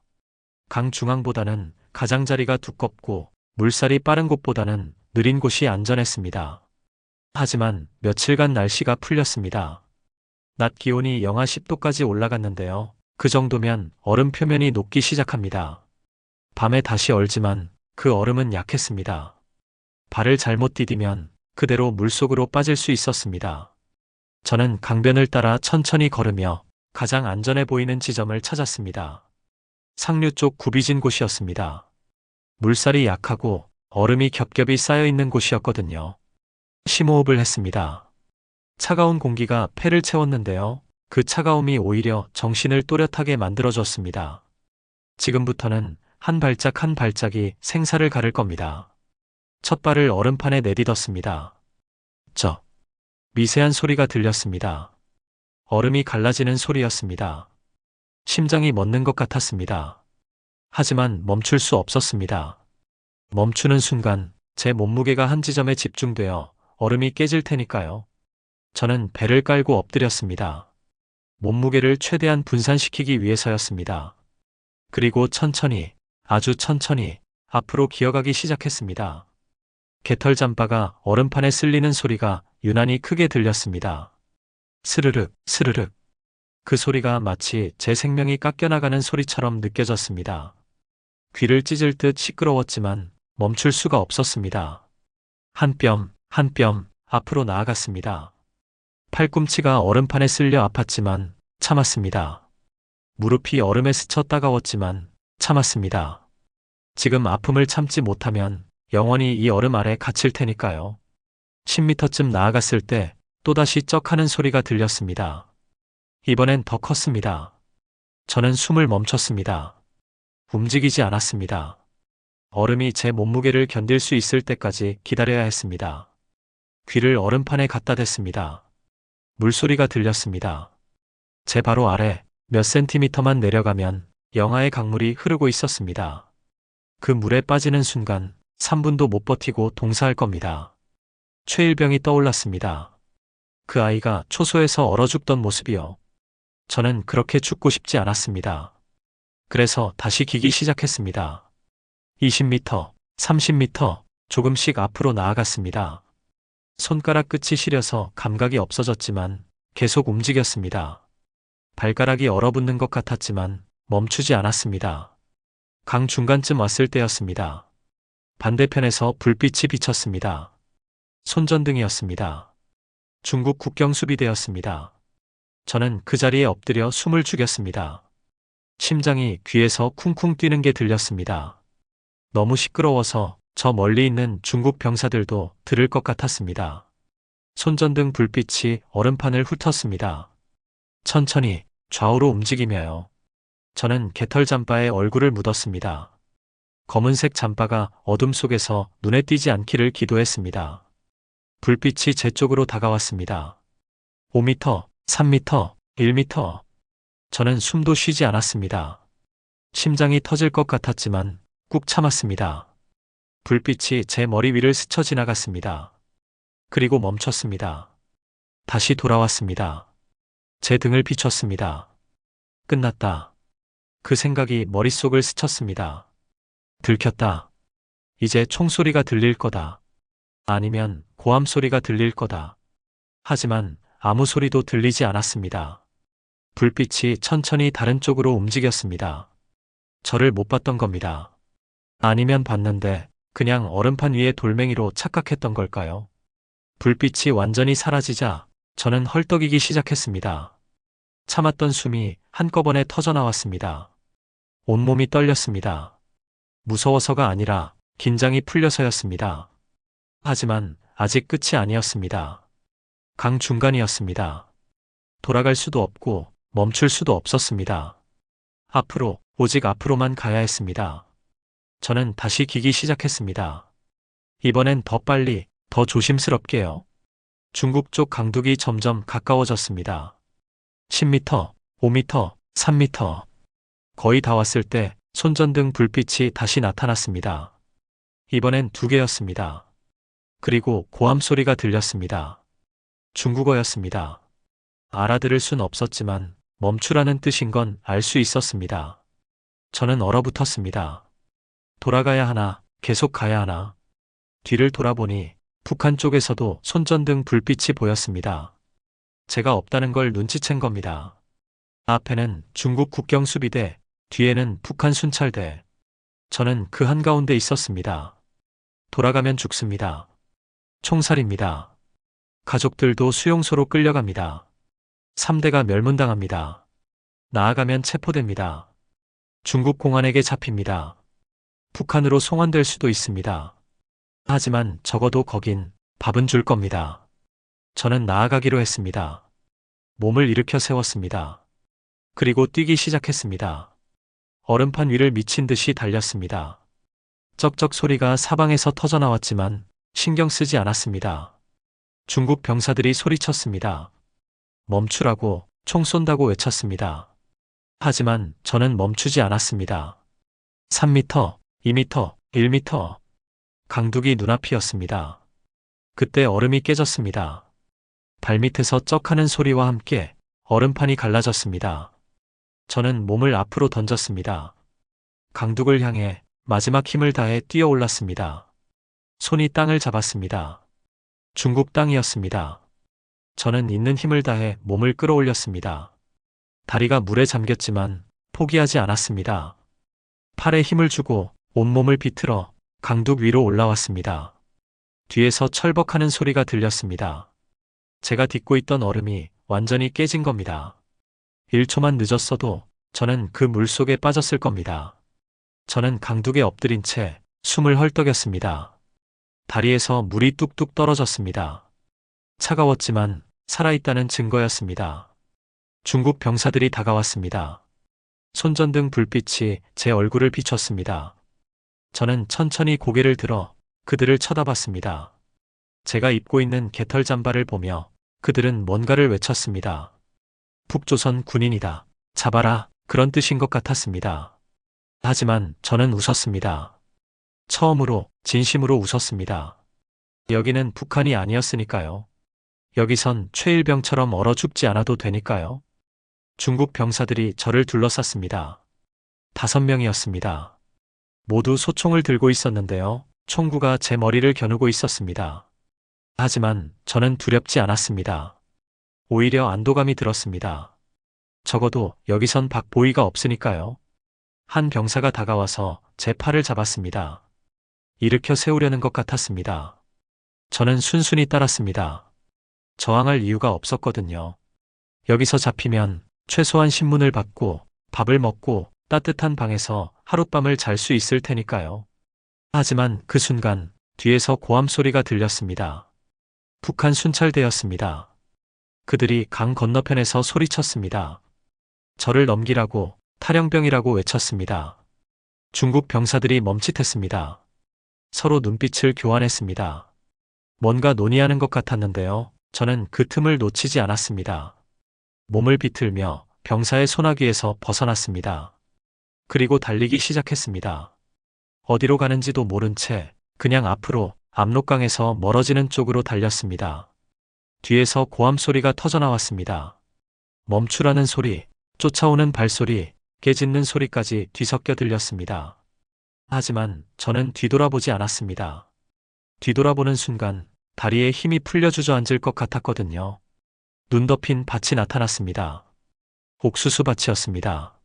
강 중앙보다는 가장자리가 두껍고 물살이 빠른 곳보다는 느린 곳이 안전했습니다. 하지만 며칠간 날씨가 풀렸습니다. 낮 기온이 영하 10도까지 올라갔는데요. 그 정도면 얼음 표면이 녹기 시작합니다. 밤에 다시 얼지만 그 얼음은 약했습니다. 발을 잘못 디디면 그대로 물속으로 빠질 수 있었습니다. 저는 강변을 따라 천천히 걸으며 가장 안전해 보이는 지점을 찾았습니다. 상류 쪽 굽이진 곳이었습니다. 물살이 약하고 얼음이 겹겹이 쌓여 있는 곳이었거든요. 심호흡을 했습니다. 차가운 공기가 폐를 채웠는데요. 그 차가움이 오히려 정신을 또렷하게 만들어줬습니다. 지금부터는 한 발짝 한 발짝이 생사를 가를 겁니다. 첫 발을 얼음판에 내딛었습니다. 미세한 소리가 들렸습니다. 얼음이 갈라지는 소리였습니다. 심장이 멎는 것 같았습니다. 하지만 멈출 수 없었습니다. 멈추는 순간 제 몸무게가 한 지점에 집중되어 얼음이 깨질 테니까요. 저는 배를 깔고 엎드렸습니다. 몸무게를 최대한 분산시키기 위해서였습니다. 그리고 천천히, 아주 천천히 앞으로 기어가기 시작했습니다. 개털 잠바가 얼음판에 쓸리는 소리가 유난히 크게 들렸습니다. 스르륵, 스르륵. 그 소리가 마치 제 생명이 깎여나가는 소리처럼 느껴졌습니다. 귀를 찢을 듯 시끄러웠지만 멈출 수가 없었습니다. 한 뼘, 한 뼘 앞으로 나아갔습니다. 팔꿈치가 얼음판에 쓸려 아팠지만 참았습니다. 무릎이 얼음에 스쳐 따가웠지만 참았습니다. 지금 아픔을 참지 못하면 영원히 이 얼음 아래 갇힐 테니까요. 10m쯤 나아갔을 때 또다시 쩍 하는 소리가 들렸습니다. 이번엔 더 컸습니다. 저는 숨을 멈췄습니다. 움직이지 않았습니다. 얼음이 제 몸무게를 견딜 수 있을 때까지 기다려야 했습니다. 귀를 얼음판에 갖다 댔습니다. 물소리가 들렸습니다. 제 바로 아래 몇 센티미터만 내려가면 영하의 강물이 흐르고 있었습니다. 그 물에 빠지는 순간 3분도 못 버티고 동사할 겁니다. 최일병이 떠올랐습니다. 그 아이가 초소에서 얼어 죽던 모습이요. 저는 그렇게 죽고 싶지 않았습니다. 그래서 다시 기기 시작했습니다. 20m, 30m, 조금씩 앞으로 나아갔습니다. 손가락 끝이 시려서 감각이 없어졌지만 계속 움직였습니다. 발가락이 얼어붙는 것 같았지만 멈추지 않았습니다. 강 중간쯤 왔을 때였습니다. 반대편에서 불빛이 비쳤습니다. 손전등이었습니다. 중국 국경 수비대였습니다. 저는 그 자리에 엎드려 숨을 죽였습니다. 심장이 귀에서 쿵쿵 뛰는 게 들렸습니다. 너무 시끄러워서 저 멀리 있는 중국 병사들도 들을 것 같았습니다. 손전등 불빛이 얼음판을 훑었습니다. 천천히 좌우로 움직이며요. 저는 개털 잠바에 얼굴을 묻었습니다. 검은색 잠바가 어둠 속에서 눈에 띄지 않기를 기도했습니다. 불빛이 제 쪽으로 다가왔습니다. 5m, 3m, 1m. 저는 숨도 쉬지 않았습니다. 심장이 터질 것 같았지만 꾹 참았습니다. 불빛이 제 머리 위를 스쳐 지나갔습니다. 그리고 멈췄습니다. 다시 돌아왔습니다. 제 등을 비췄습니다. 끝났다. 그 생각이 머릿속을 스쳤습니다. 들켰다. 이제 총소리가 들릴 거다. 아니면 고함 소리가 들릴 거다. 하지만 아무 소리도 들리지 않았습니다. 불빛이 천천히 다른 쪽으로 움직였습니다. 저를 못 봤던 겁니다. 아니면 봤는데 그냥 얼음판 위의 돌멩이로 착각했던 걸까요? 불빛이 완전히 사라지자 저는 헐떡이기 시작했습니다. 참았던 숨이 한꺼번에 터져나왔습니다. 온몸이 떨렸습니다. 무서워서가 아니라 긴장이 풀려서였습니다. 하지만 아직 끝이 아니었습니다. 강 중간이었습니다. 돌아갈 수도 없고 멈출 수도 없었습니다. 앞으로, 오직 앞으로만 가야 했습니다. 저는 다시 기기 시작했습니다. 이번엔 더 빨리, 더 조심스럽게요. 중국 쪽 강둑이 점점 가까워졌습니다. 10m, 5m, 3m. 거의 다 왔을 때 손전등 불빛이 다시 나타났습니다. 이번엔 2개였습니다. 그리고 고함 소리가 들렸습니다. 중국어였습니다. 알아들을 순 없었지만 멈추라는 뜻인 건 알 수 있었습니다. 저는 얼어붙었습니다. 돌아가야 하나, 계속 가야 하나. 뒤를 돌아보니 북한 쪽에서도 손전등 불빛이 보였습니다. 제가 없다는 걸 눈치챈 겁니다. 앞에는 중국 국경 수비대, 뒤에는 북한 순찰대. 저는 그 한가운데 있었습니다. 돌아가면 죽습니다. 총살입니다. 가족들도 수용소로 끌려갑니다. 3대가 멸문당합니다. 나아가면 체포됩니다. 중국 공안에게 잡힙니다. 북한으로 송환될 수도 있습니다. 하지만 적어도 거긴 밥은 줄 겁니다. 저는 나아가기로 했습니다. 몸을 일으켜 세웠습니다. 그리고 뛰기 시작했습니다. 얼음판 위를 미친 듯이 달렸습니다. 쩍쩍 소리가 사방에서 터져나왔지만 신경 쓰지 않았습니다. 중국 병사들이 소리쳤습니다. 멈추라고, 총 쏜다고 외쳤습니다. 하지만 저는 멈추지 않았습니다. 3m, 2m, 1m. 강둑이 눈앞이었습니다. 그때 얼음이 깨졌습니다. 발밑에서 쩍하는 소리와 함께 얼음판이 갈라졌습니다. 저는 몸을 앞으로 던졌습니다. 강둑을 향해 마지막 힘을 다해 뛰어 올랐습니다. 손이 땅을 잡았습니다. 중국 땅이었습니다. 저는 있는 힘을 다해 몸을 끌어올렸습니다. 다리가 물에 잠겼지만 포기하지 않았습니다. 팔에 힘을 주고 온몸을 비틀어 강둑 위로 올라왔습니다. 뒤에서 철벅하는 소리가 들렸습니다. 제가 딛고 있던 얼음이 완전히 깨진 겁니다. 1초만 늦었어도 저는 그 물속에 빠졌을 겁니다. 저는 강둑에 엎드린 채 숨을 헐떡였습니다. 다리에서 물이 뚝뚝 떨어졌습니다. 차가웠지만 살아있다는 증거였습니다. 중국 병사들이 다가왔습니다. 손전등 불빛이 제 얼굴을 비췄습니다. 저는 천천히 고개를 들어 그들을 쳐다봤습니다. 제가 입고 있는 개털 잠바를 보며 그들은 뭔가를 외쳤습니다. 북조선 군인이다. 잡아라. 그런 뜻인 것 같았습니다. 하지만 저는 웃었습니다. 처음으로 진심으로 웃었습니다. 여기는 북한이 아니었으니까요. 여기선 최일병처럼 얼어 죽지 않아도 되니까요. 중국 병사들이 저를 둘러쌌습니다. 5명이었습니다. 모두 소총을 들고 있었는데요. 총구가 제 머리를 겨누고 있었습니다. 하지만 저는 두렵지 않았습니다. 오히려 안도감이 들었습니다. 적어도 여기선 박보위가 없으니까요. 한 병사가 다가와서 제 팔을 잡았습니다. 일으켜 세우려는 것 같았습니다. 저는 순순히 따랐습니다. 저항할 이유가 없었거든요. 여기서 잡히면 최소한 신문을 받고 밥을 먹고 따뜻한 방에서 하룻밤을 잘 수 있을 테니까요. 하지만 그 순간 뒤에서 고함 소리가 들렸습니다. 북한 순찰대였습니다. 그들이 강 건너편에서 소리쳤습니다. 저를 넘기라고, 탈영병이라고 외쳤습니다. 중국 병사들이 멈칫했습니다. 서로 눈빛을 교환했습니다. 뭔가 논의하는 것 같았는데요. 저는 그 틈을 놓치지 않았습니다. 몸을 비틀며 병사의 소나기에서 벗어났습니다. 그리고 달리기 시작했습니다. 어디로 가는지도 모른 채 그냥 앞으로 압록강에서 멀어지는 쪽으로 달렸습니다. 뒤에서 고함 소리가 터져나왔습니다. 멈추라는 소리, 쫓아오는 발소리, 깨짖는 소리까지 뒤섞여 들렸습니다. 하지만 저는 뒤돌아보지 않았습니다. 뒤돌아보는 순간 다리에 힘이 풀려 주저앉을 것 같았거든요. 눈 덮인 밭이 나타났습니다. 옥수수 밭이었습니다.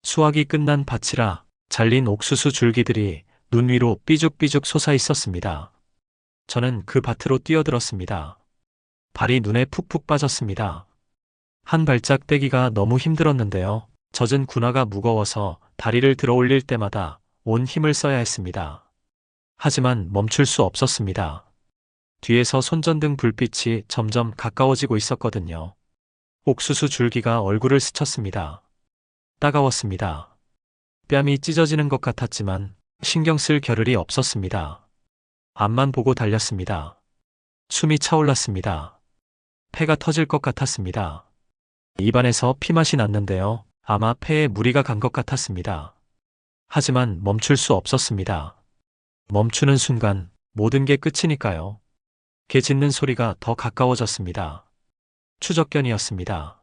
수확이 끝난 밭이라 잘린 옥수수 줄기들이 눈 위로 삐죽삐죽 솟아 있었습니다. 저는 그 밭으로 뛰어들었습니다. 발이 눈에 푹푹 빠졌습니다. 한 발짝 떼기가 너무 힘들었는데요. 젖은 군화가 무거워서 다리를 들어 올릴 때마다 온 힘을 써야 했습니다. 하지만 멈출 수 없었습니다. 뒤에서 손전등 불빛이 점점 가까워지고 있었거든요. 옥수수 줄기가 얼굴을 스쳤습니다. 따가웠습니다. 뺨이 찢어지는 것 같았지만 신경 쓸 겨를이 없었습니다. 앞만 보고 달렸습니다. 숨이 차올랐습니다. 폐가 터질 것 같았습니다. 입안에서 피맛이 났는데요. 아마 폐에 무리가 간 것 같았습니다. 하지만 멈출 수 없었습니다. 멈추는 순간 모든 게 끝이니까요. 개 짖는 소리가 더 가까워졌습니다. 추적견이었습니다.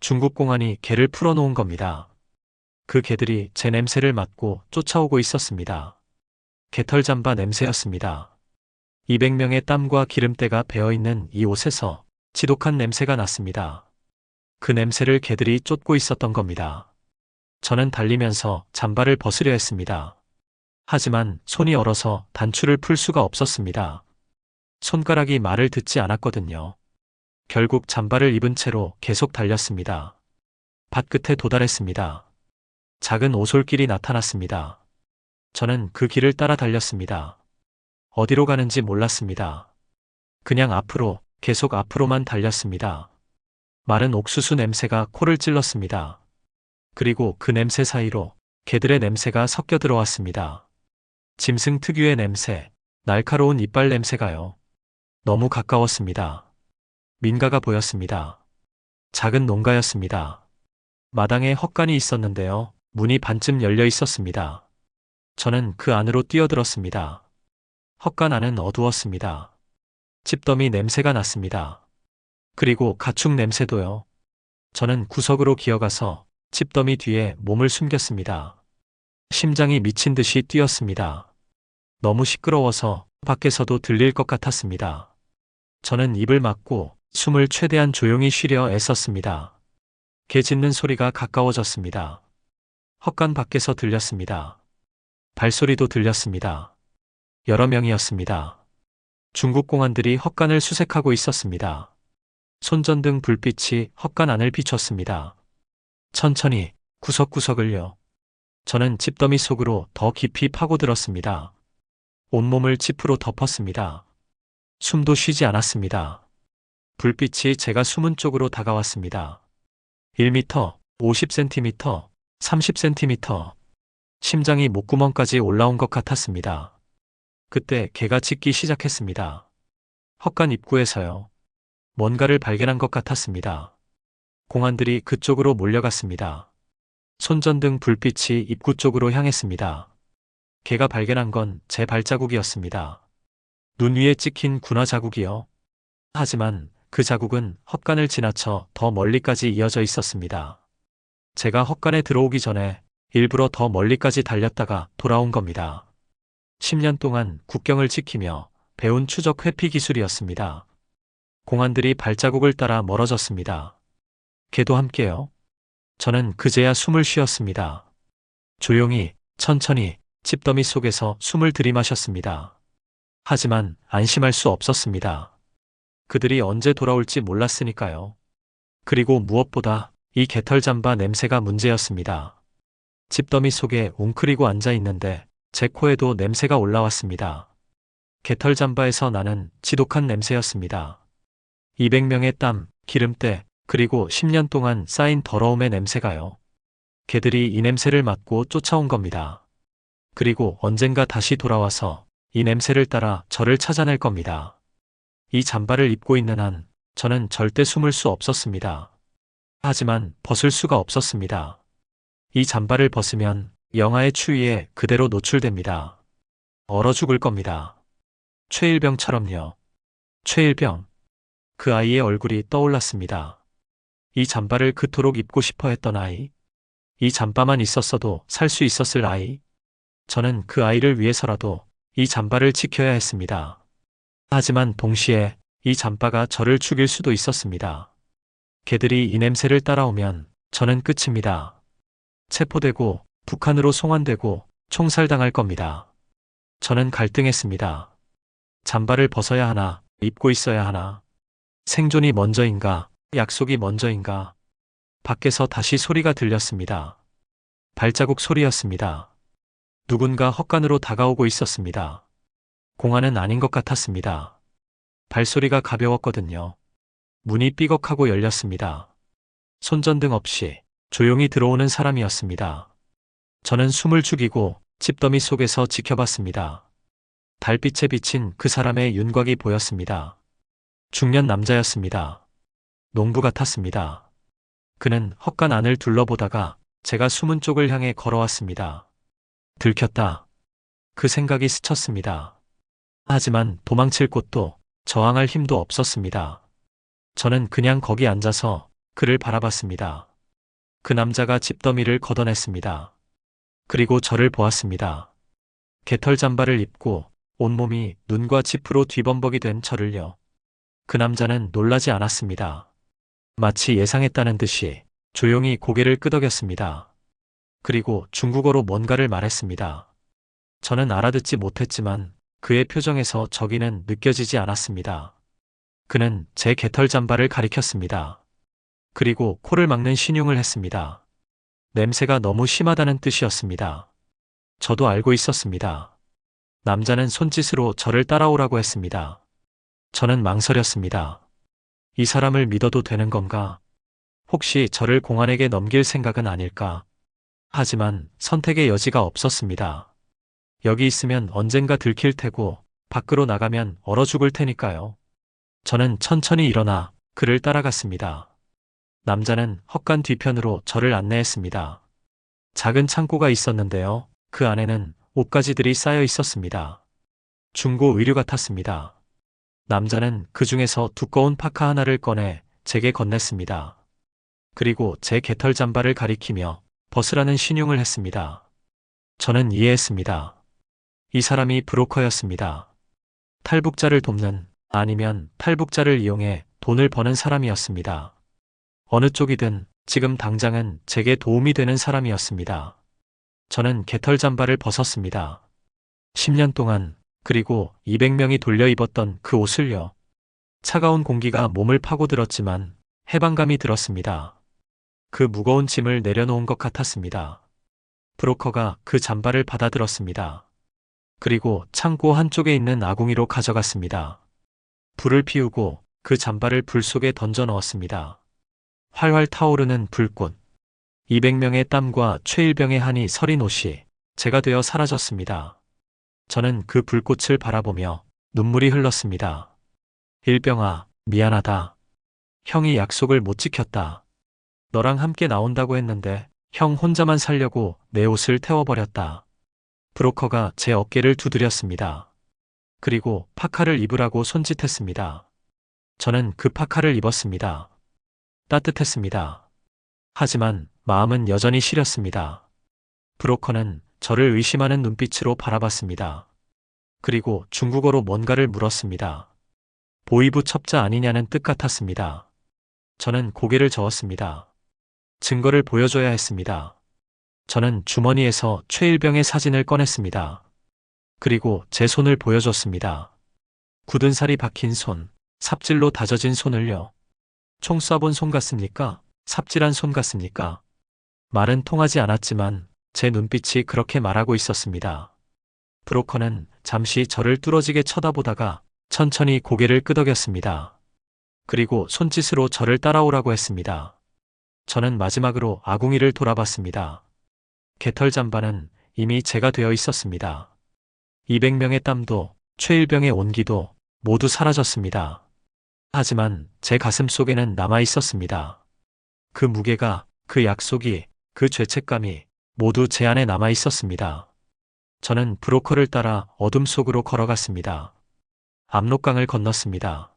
중국 공안이 개를 풀어놓은 겁니다. 그 개들이 제 냄새를 맡고 쫓아오고 있었습니다. 개털 잠바 냄새였습니다. 200명의 땀과 기름때가 배어있는 이 옷에서 지독한 냄새가 났습니다. 그 냄새를 개들이 쫓고 있었던 겁니다. 저는 달리면서 잠바를 벗으려 했습니다. 하지만 손이 얼어서 단추를 풀 수가 없었습니다. 손가락이 말을 듣지 않았거든요. 결국 잠바를 입은 채로 계속 달렸습니다. 밭 끝에 도달했습니다. 작은 오솔길이 나타났습니다. 저는 그 길을 따라 달렸습니다. 어디로 가는지 몰랐습니다. 그냥 앞으로, 계속 앞으로만 달렸습니다. 마른 옥수수 냄새가 코를 찔렀습니다. 그리고 그 냄새 사이로 개들의 냄새가 섞여 들어왔습니다. 짐승 특유의 냄새, 날카로운 이빨 냄새가요. 너무 가까웠습니다. 민가가 보였습니다. 작은 농가였습니다. 마당에 헛간이 있었는데요. 문이 반쯤 열려 있었습니다. 저는 그 안으로 뛰어들었습니다. 헛간 안은 어두웠습니다. 찝더미 냄새가 났습니다. 그리고 가축 냄새도요. 저는 구석으로 기어가서 찝더미 뒤에 몸을 숨겼습니다. 심장이 미친 듯이 뛰었습니다. 너무 시끄러워서 밖에서도 들릴 것 같았습니다. 저는 입을 막고 숨을 최대한 조용히 쉬려 애썼습니다. 개 짖는 소리가 가까워졌습니다. 헛간 밖에서 들렸습니다. 발소리도 들렸습니다. 여러 명이었습니다. 중국 공안들이 헛간을 수색하고 있었습니다. 손전등 불빛이 헛간 안을 비췄습니다. 천천히 구석구석을요. 저는 찝더미 속으로 더 깊이 파고들었습니다. 온몸을 짚으로 덮었습니다. 숨도 쉬지 않았습니다. 불빛이 제가 숨은 쪽으로 다가왔습니다. 1m, 50cm, 30cm. 심장이 목구멍까지 올라온 것 같았습니다. 그때 개가 짖기 시작했습니다. 헛간 입구에서요. 뭔가를 발견한 것 같았습니다. 공안들이 그쪽으로 몰려갔습니다. 손전등 불빛이 입구 쪽으로 향했습니다. 개가 발견한 건 제 발자국이었습니다. 눈 위에 찍힌 군화 자국이요. 하지만 그 자국은 헛간을 지나쳐 더 멀리까지 이어져 있었습니다. 제가 헛간에 들어오기 전에 일부러 더 멀리까지 달렸다가 돌아온 겁니다. 10년 동안 국경을 지키며 배운 추적 회피 기술이었습니다. 공안들이 발자국을 따라 멀어졌습니다. 걔도 함께요. 저는 그제야 숨을 쉬었습니다. 조용히, 천천히 집더미 속에서 숨을 들이마셨습니다. 하지만 안심할 수 없었습니다. 그들이 언제 돌아올지 몰랐으니까요. 그리고 무엇보다 이 개털 잠바 냄새가 문제였습니다. 집더미 속에 웅크리고 앉아 있는데 제 코에도 냄새가 올라왔습니다. 개털 잠바에서 나는 지독한 냄새였습니다. 200명의 땀, 기름때, 그리고 10년 동안 쌓인 더러움의 냄새가요. 개들이 이 냄새를 맡고 쫓아온 겁니다. 그리고 언젠가 다시 돌아와서 이 냄새를 따라 저를 찾아낼 겁니다. 이 잠바를 입고 있는 한 저는 절대 숨을 수 없었습니다. 하지만 벗을 수가 없었습니다. 이 잠바를 벗으면 영하의 추위에 그대로 노출됩니다. 얼어 죽을 겁니다. 최일병처럼요. 최일병. 그 아이의 얼굴이 떠올랐습니다. 이 잠바를 그토록 입고 싶어 했던 아이. 이 잠바만 있었어도 살 수 있었을 아이. 저는 그 아이를 위해서라도 이 잠바를 지켜야 했습니다. 하지만 동시에 이 잠바가 저를 죽일 수도 있었습니다. 개들이 이 냄새를 따라오면 저는 끝입니다. 체포되고 북한으로 송환되고 총살당할 겁니다. 저는 갈등했습니다. 잠바를 벗어야 하나, 입고 있어야 하나. 생존이 먼저인가, 약속이 먼저인가. 밖에서 다시 소리가 들렸습니다. 발자국 소리였습니다. 누군가 헛간으로 다가오고 있었습니다. 공안은 아닌 것 같았습니다. 발소리가 가벼웠거든요. 문이 삐걱하고 열렸습니다. 손전등 없이 조용히 들어오는 사람이었습니다. 저는 숨을 죽이고 집더미 속에서 지켜봤습니다. 달빛에 비친 그 사람의 윤곽이 보였습니다. 중년 남자였습니다. 농부 같았습니다. 그는 헛간 안을 둘러보다가 제가 숨은 쪽을 향해 걸어왔습니다. 들켰다. 그 생각이 스쳤습니다. 하지만 도망칠 곳도 저항할 힘도 없었습니다. 저는 그냥 거기 앉아서 그를 바라봤습니다. 그 남자가 집더미를 걷어냈습니다. 그리고 저를 보았습니다. 개털 잠바를 입고 온몸이 눈과 지프로 뒤범벅이 된 저를요. 그 남자는 놀라지 않았습니다. 마치 예상했다는 듯이 조용히 고개를 끄덕였습니다. 그리고 중국어로 뭔가를 말했습니다. 저는 알아듣지 못했지만 그의 표정에서 적이는 느껴지지 않았습니다. 그는 제 개털 잠바를 가리켰습니다. 그리고 코를 막는 신용을 했습니다. 냄새가 너무 심하다는 뜻이었습니다. 저도 알고 있었습니다. 남자는 손짓으로 저를 따라오라고 했습니다. 저는 망설였습니다. 이 사람을 믿어도 되는 건가? 혹시 저를 공안에게 넘길 생각은 아닐까? 하지만 선택의 여지가 없었습니다. 여기 있으면 언젠가 들킬 테고 밖으로 나가면 얼어 죽을 테니까요. 저는 천천히 일어나 그를 따라갔습니다. 남자는 헛간 뒤편으로 저를 안내했습니다. 작은 창고가 있었는데요. 그 안에는 옷가지들이 쌓여 있었습니다. 중고 의류 같았습니다. 남자는 그 중에서 두꺼운 파카 하나를 꺼내 제게 건넸습니다. 그리고 제 개털 잠바를 가리키며 벗으라는 신용을 했습니다. 저는 이해했습니다. 이 사람이 브로커였습니다. 탈북자를 돕는, 아니면 탈북자를 이용해 돈을 버는 사람이었습니다. 어느 쪽이든 지금 당장은 제게 도움이 되는 사람이었습니다. 저는 개털 잠바를 벗었습니다. 10년 동안, 그리고 200명이 돌려 입었던 그 옷을요. 차가운 공기가 몸을 파고들었지만 해방감이 들었습니다. 그 무거운 짐을 내려놓은 것 같았습니다. 브로커가 그 잠바를 받아들었습니다. 그리고 창고 한쪽에 있는 아궁이로 가져갔습니다. 불을 피우고 그 잠바를 불 속에 던져 넣었습니다. 활활 타오르는 불꽃. 200명의 땀과 최일병의 한이 서린 옷이 제가 되어 사라졌습니다. 저는 그 불꽃을 바라보며 눈물이 흘렀습니다. 일병아, 미안하다. 형이 약속을 못 지켰다. 너랑 함께 나온다고 했는데 형 혼자만 살려고 내 옷을 태워버렸다. 브로커가 제 어깨를 두드렸습니다. 그리고 파카를 입으라고 손짓했습니다. 저는 그 파카를 입었습니다. 따뜻했습니다. 하지만 마음은 여전히 시렸습니다. 브로커는 저를 의심하는 눈빛으로 바라봤습니다. 그리고 중국어로 뭔가를 물었습니다. 보이부 첩자 아니냐는 뜻 같았습니다. 저는 고개를 저었습니다. 증거를 보여줘야 했습니다. 저는 주머니에서 최일병의 사진을 꺼냈습니다. 그리고 제 손을 보여줬습니다. 굳은 살이 박힌 손, 삽질로 다져진 손을요. 총 쏴본 손 같습니까? 삽질한 손 같습니까? 말은 통하지 않았지만 제 눈빛이 그렇게 말하고 있었습니다. 브로커는 잠시 저를 뚫어지게 쳐다보다가 천천히 고개를 끄덕였습니다. 그리고 손짓으로 저를 따라오라고 했습니다. 저는 마지막으로 아궁이를 돌아봤습니다. 개털 잠바는 이미 제가 되어 있었습니다. 200명의 땀도 최일병의 온기도 모두 사라졌습니다. 하지만 제 가슴 속에는 남아 있었습니다. 그 무게가, 그 약속이, 그 죄책감이 모두 제 안에 남아 있었습니다. 저는 브로커를 따라 어둠 속으로 걸어갔습니다. 압록강을 건넜습니다.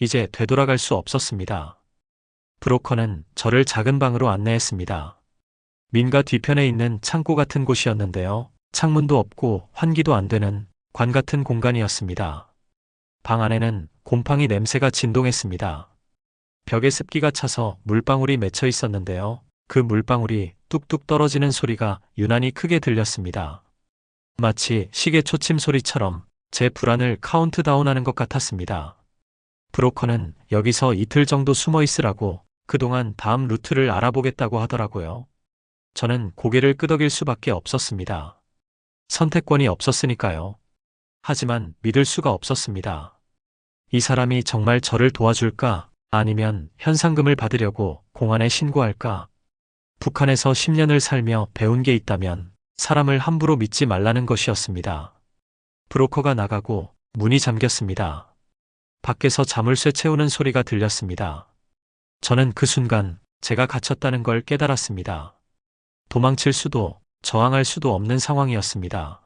이제 되돌아갈 수 없었습니다. 브로커는 저를 작은 방으로 안내했습니다. 민가 뒤편에 있는 창고 같은 곳이었는데요. 창문도 없고 환기도 안 되는 관 같은 공간이었습니다. 방 안에는 곰팡이 냄새가 진동했습니다. 벽에 습기가 차서 물방울이 맺혀 있었는데요. 그 물방울이 뚝뚝 떨어지는 소리가 유난히 크게 들렸습니다. 마치 시계 초침 소리처럼 제 불안을 카운트다운하는 것 같았습니다. 브로커는 여기서 이틀 정도 숨어 있으라고 그동안 다음 루트를 알아보겠다고 하더라고요. 저는 고개를 끄덕일 수밖에 없었습니다. 선택권이 없었으니까요. 하지만 믿을 수가 없었습니다. 이 사람이 정말 저를 도와줄까? 아니면 현상금을 받으려고 공안에 신고할까? 북한에서 10년을 살며 배운 게 있다면 사람을 함부로 믿지 말라는 것이었습니다. 브로커가 나가고 문이 잠겼습니다. 밖에서 자물쇠 채우는 소리가 들렸습니다. 저는 그 순간 제가 갇혔다는 걸 깨달았습니다. 도망칠 수도 저항할 수도 없는 상황이었습니다.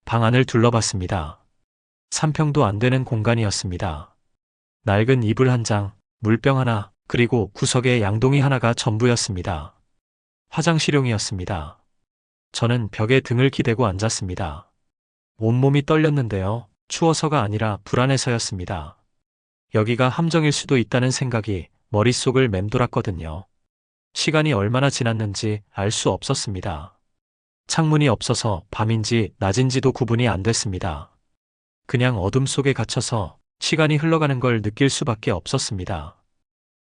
방 안을 둘러봤습니다. 3평도 안 되는 공간이었습니다. 낡은 이불 한 장, 물병 하나, 그리고 구석에 양동이 하나가 전부였습니다. 화장실용이었습니다. 저는 벽에 등을 기대고 앉았습니다. 온몸이 떨렸는데요. 추워서가 아니라 불안해서였습니다. 여기가 함정일 수도 있다는 생각이 머릿속을 맴돌았거든요. 시간이 얼마나 지났는지 알 수 없었습니다. 창문이 없어서 밤인지 낮인지도 구분이 안 됐습니다. 그냥 어둠 속에 갇혀서 시간이 흘러가는 걸 느낄 수밖에 없었습니다.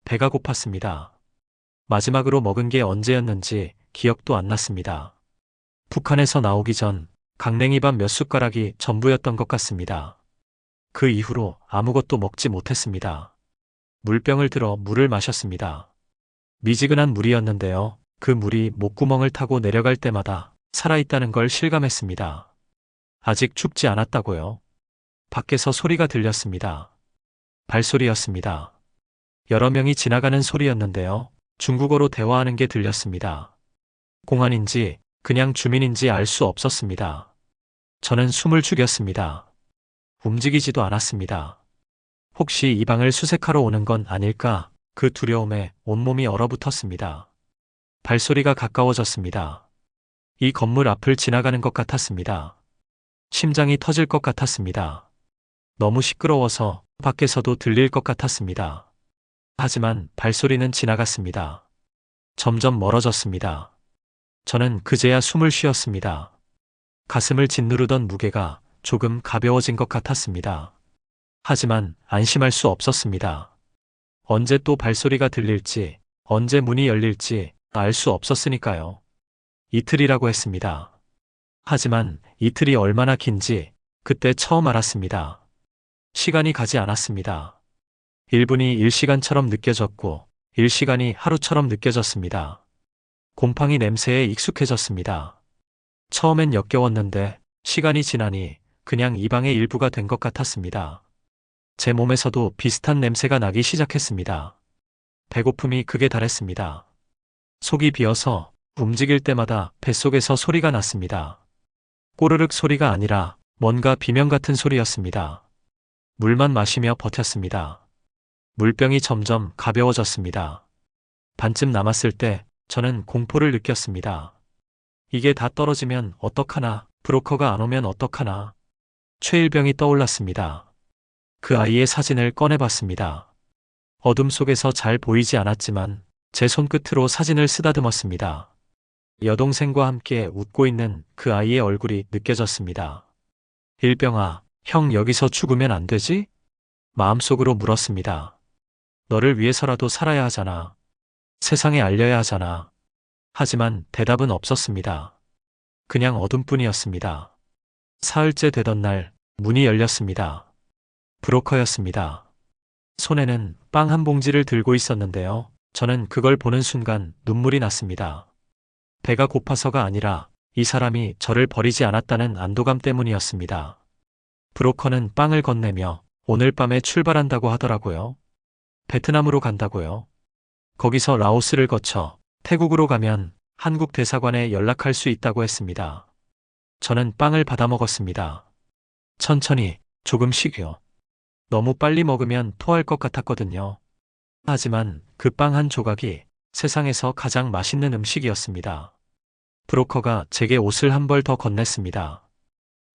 배가 고팠습니다. 마지막으로 먹은 게 언제였는지 기억도 안 났습니다. 북한에서 나오기 전 강냉이밥 몇 숟가락이 전부였던 것 같습니다. 그 이후로 아무것도 먹지 못했습니다. 물병을 들어 물을 마셨습니다. 미지근한 물이었는데요. 그 물이 목구멍을 타고 내려갈 때마다 살아있다는 걸 실감했습니다. 아직 춥지 않았다고요. 밖에서 소리가 들렸습니다. 발소리였습니다. 여러 명이 지나가는 소리였는데요. 중국어로 대화하는 게 들렸습니다. 공안인지 그냥 주민인지 알 수 없었습니다. 저는 숨을 죽였습니다. 움직이지도 않았습니다. 혹시 이 방을 수색하러 오는 건 아닐까? 그 두려움에 온몸이 얼어붙었습니다. 발소리가 가까워졌습니다. 이 건물 앞을 지나가는 것 같았습니다. 심장이 터질 것 같았습니다. 너무 시끄러워서 밖에서도 들릴 것 같았습니다. 하지만 발소리는 지나갔습니다. 점점 멀어졌습니다. 저는 그제야 숨을 쉬었습니다. 가슴을 짓누르던 무게가 조금 가벼워진 것 같았습니다. 하지만 안심할 수 없었습니다. 언제 또 발소리가 들릴지, 언제 문이 열릴지 알 수 없었으니까요. 이틀이라고 했습니다. 하지만 이틀이 얼마나 긴지 그때 처음 알았습니다. 시간이 가지 않았습니다. 1분이 1시간처럼 느껴졌고 1시간이 하루처럼 느껴졌습니다. 곰팡이 냄새에 익숙해졌습니다. 처음엔 역겨웠는데 시간이 지나니 그냥 이 방의 일부가 된 것 같았습니다. 제 몸에서도 비슷한 냄새가 나기 시작했습니다. 배고픔이 극에 달했습니다. 속이 비어서 움직일 때마다 뱃속에서 소리가 났습니다. 꼬르륵 소리가 아니라 뭔가 비명 같은 소리였습니다. 물만 마시며 버텼습니다. 물병이 점점 가벼워졌습니다. 반쯤 남았을 때 저는 공포를 느꼈습니다. 이게 다 떨어지면 어떡하나, 브로커가 안 오면 어떡하나. 최일병이 떠올랐습니다. 그 아이의 사진을 꺼내봤습니다. 어둠 속에서 잘 보이지 않았지만 제 손끝으로 사진을 쓰다듬었습니다. 여동생과 함께 웃고 있는 그 아이의 얼굴이 느껴졌습니다. 일병아, 형 여기서 죽으면 안 되지? 마음속으로 물었습니다. 너를 위해서라도 살아야 하잖아. 세상에 알려야 하잖아. 하지만 대답은 없었습니다. 그냥 어둠뿐이었습니다. 사흘째 되던 날 문이 열렸습니다. 브로커였습니다. 손에는 빵 한 봉지를 들고 있었는데요. 저는 그걸 보는 순간 눈물이 났습니다. 배가 고파서가 아니라 이 사람이 저를 버리지 않았다는 안도감 때문이었습니다. 브로커는 빵을 건네며 오늘 밤에 출발한다고 하더라고요. 베트남으로 간다고요. 거기서 라오스를 거쳐 태국으로 가면 한국 대사관에 연락할 수 있다고 했습니다. 저는 빵을 받아 먹었습니다. 천천히, 조금씩요. 너무 빨리 먹으면 토할 것 같았거든요. 하지만 그 빵 한 조각이 세상에서 가장 맛있는 음식이었습니다. 브로커가 제게 옷을 한 벌 더 건넸습니다.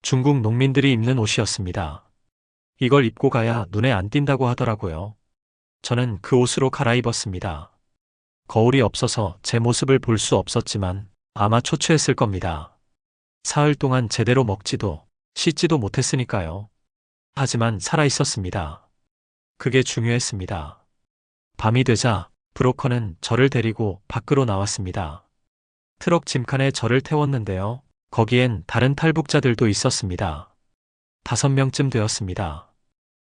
중국 농민들이 입는 옷이었습니다. 이걸 입고 가야 눈에 안 띈다고 하더라고요. 저는 그 옷으로 갈아입었습니다. 거울이 없어서 제 모습을 볼 수 없었지만 아마 초췌했을 겁니다. 사흘 동안 제대로 먹지도 씻지도 못했으니까요. 하지만 살아있었습니다. 그게 중요했습니다. 밤이 되자 브로커는 저를 데리고 밖으로 나왔습니다. 트럭 짐칸에 저를 태웠는데요. 거기엔 다른 탈북자들도 있었습니다. 5명쯤 되었습니다.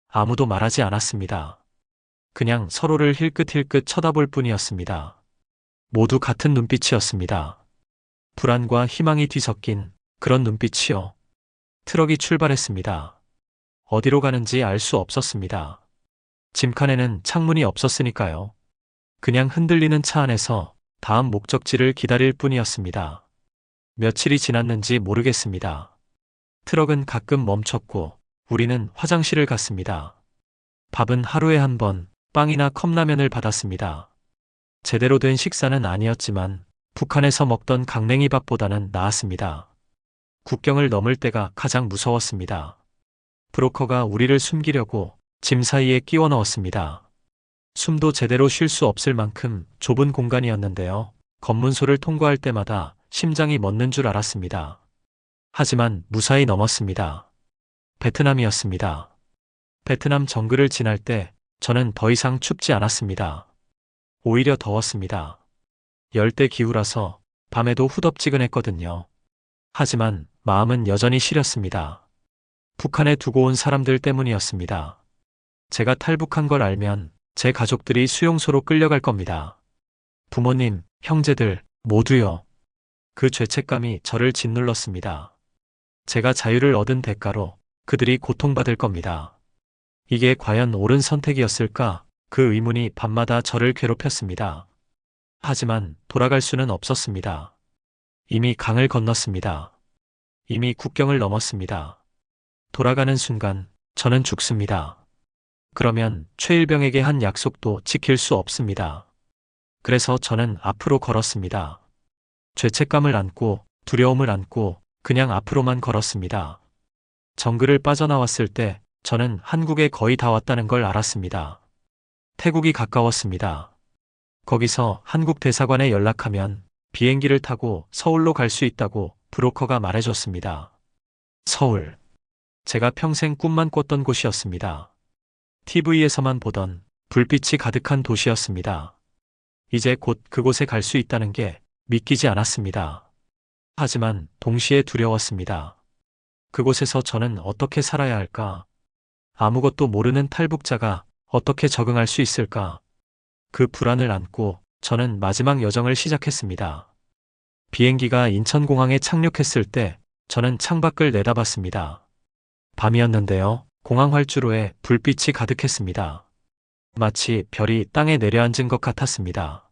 아무도 말하지 않았습니다. 그냥 서로를 힐끗힐끗 쳐다볼 뿐이었습니다. 모두 같은 눈빛이었습니다. 불안과 희망이 뒤섞인 그런 눈빛이요. 트럭이 출발했습니다. 어디로 가는지 알 수 없었습니다. 짐칸에는 창문이 없었으니까요. 그냥 흔들리는 차 안에서 다음 목적지를 기다릴 뿐이었습니다. 며칠이 지났는지 모르겠습니다. 트럭은 가끔 멈췄고 우리는 화장실을 갔습니다. 밥은 하루에 한 번 빵이나 컵라면을 받았습니다. 제대로 된 식사는 아니었지만 북한에서 먹던 강냉이 밥보다는 나았습니다. 국경을 넘을 때가 가장 무서웠습니다. 브로커가 우리를 숨기려고 짐 사이에 끼워 넣었습니다. 숨도 제대로 쉴 수 없을 만큼 좁은 공간이었는데요. 검문소를 통과할 때마다 심장이 멎는 줄 알았습니다. 하지만 무사히 넘었습니다. 베트남이었습니다. 베트남 정글을 지날 때 저는 더 이상 춥지 않았습니다. 오히려 더웠습니다. 열대 기후라서 밤에도 후덥지근했거든요. 하지만 마음은 여전히 시렸습니다. 북한에 두고 온 사람들 때문이었습니다. 제가 탈북한 걸 알면 제 가족들이 수용소로 끌려갈 겁니다. 부모님, 형제들, 모두요. 그 죄책감이 저를 짓눌렀습니다. 제가 자유를 얻은 대가로 그들이 고통받을 겁니다. 이게 과연 옳은 선택이었을까? 그 의문이 밤마다 저를 괴롭혔습니다. 하지만 돌아갈 수는 없었습니다. 이미 강을 건넜습니다. 이미 국경을 넘었습니다. 돌아가는 순간 저는 죽습니다. 그러면 최일병에게 한 약속도 지킬 수 없습니다. 그래서 저는 앞으로 걸었습니다. 죄책감을 안고 두려움을 안고 그냥 앞으로만 걸었습니다. 정글을 빠져나왔을 때 저는 한국에 거의 다 왔다는 걸 알았습니다. 태국이 가까웠습니다. 거기서 한국 대사관에 연락하면 비행기를 타고 서울로 갈 수 있다고 브로커가 말해줬습니다. 서울. 제가 평생 꿈만 꿨던 곳이었습니다. TV에서만 보던 불빛이 가득한 도시였습니다. 이제 곧 그곳에 갈 수 있다는 게 믿기지 않았습니다. 하지만 동시에 두려웠습니다. 그곳에서 저는 어떻게 살아야 할까? 아무것도 모르는 탈북자가 어떻게 적응할 수 있을까? 그 불안을 안고 저는 마지막 여정을 시작했습니다. 비행기가 인천공항에 착륙했을 때 저는 창밖을 내다봤습니다. 밤이었는데요. 공항 활주로에 불빛이 가득했습니다. 마치 별이 땅에 내려앉은 것 같았습니다.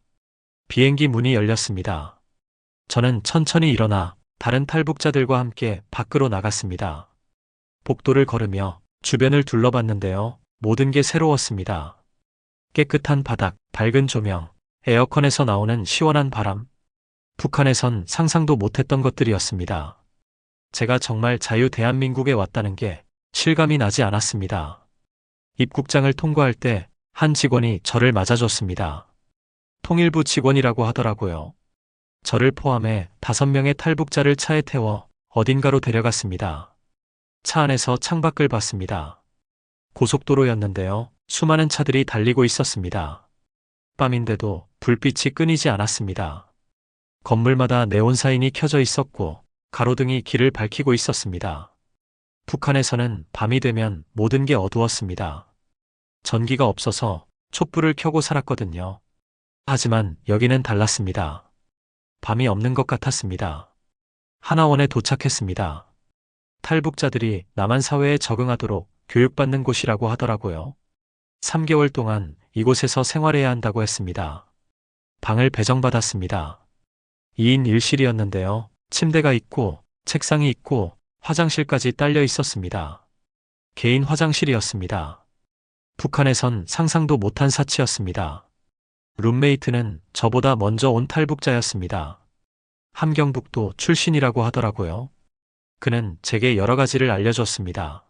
비행기 문이 열렸습니다. 저는 천천히 일어나 다른 탈북자들과 함께 밖으로 나갔습니다. 복도를 걸으며 주변을 둘러봤는데요. 모든 게 새로웠습니다. 깨끗한 바닥, 밝은 조명, 에어컨에서 나오는 시원한 바람. 북한에선 상상도 못했던 것들이었습니다. 제가 정말 자유 대한민국에 왔다는 게 실감이 나지 않았습니다. 입국장을 통과할 때 한 직원이 저를 맞아줬습니다. 통일부 직원이라고 하더라고요. 저를 포함해 5명의 탈북자를 차에 태워 어딘가로 데려갔습니다. 차 안에서 창밖을 봤습니다. 고속도로였는데요. 수많은 차들이 달리고 있었습니다. 밤인데도 불빛이 끊이지 않았습니다. 건물마다 네온 사인이 켜져 있었고 가로등이 길을 밝히고 있었습니다. 북한에서는 밤이 되면 모든 게 어두웠습니다. 전기가 없어서 촛불을 켜고 살았거든요. 하지만 여기는 달랐습니다. 밤이 없는 것 같았습니다. 하나원에 도착했습니다. 탈북자들이 남한 사회에 적응하도록 교육받는 곳이라고 하더라고요. 3개월 동안 이곳에서 생활해야 한다고 했습니다. 방을 배정받았습니다. 2인 1실이었는데요. 침대가 있고 책상이 있고 화장실까지 딸려 있었습니다. 개인 화장실이었습니다. 북한에선 상상도 못한 사치였습니다. 룸메이트는 저보다 먼저 온 탈북자였습니다. 함경북도 출신이라고 하더라고요. 그는 제게 여러 가지를 알려줬습니다.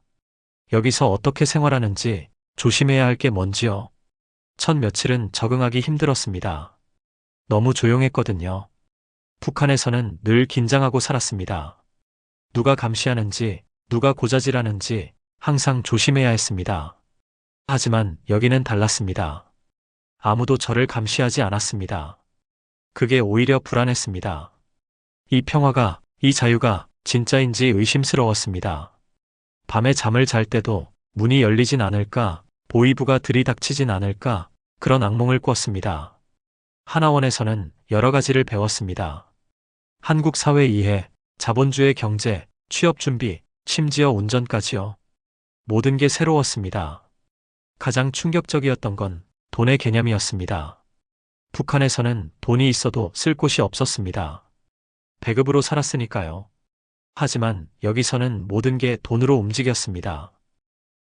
여기서 어떻게 생활하는지, 조심해야 할 게 뭔지요. 첫 며칠은 적응하기 힘들었습니다. 너무 조용했거든요. 북한에서는 늘 긴장하고 살았습니다. 누가 감시하는지, 누가 고자질하는지 항상 조심해야 했습니다. 하지만 여기는 달랐습니다. 아무도 저를 감시하지 않았습니다. 그게 오히려 불안했습니다. 이 평화가, 이 자유가 진짜인지 의심스러웠습니다. 밤에 잠을 잘 때도 문이 열리진 않을까, 보위부가 들이닥치진 않을까, 그런 악몽을 꿨습니다. 하나원에서는 여러 가지를 배웠습니다. 한국 사회 이해, 자본주의 경제, 취업 준비, 심지어 운전까지요. 모든 게 새로웠습니다. 가장 충격적이었던 건 돈의 개념이었습니다. 북한에서는 돈이 있어도 쓸 곳이 없었습니다. 배급으로 살았으니까요. 하지만 여기서는 모든 게 돈으로 움직였습니다.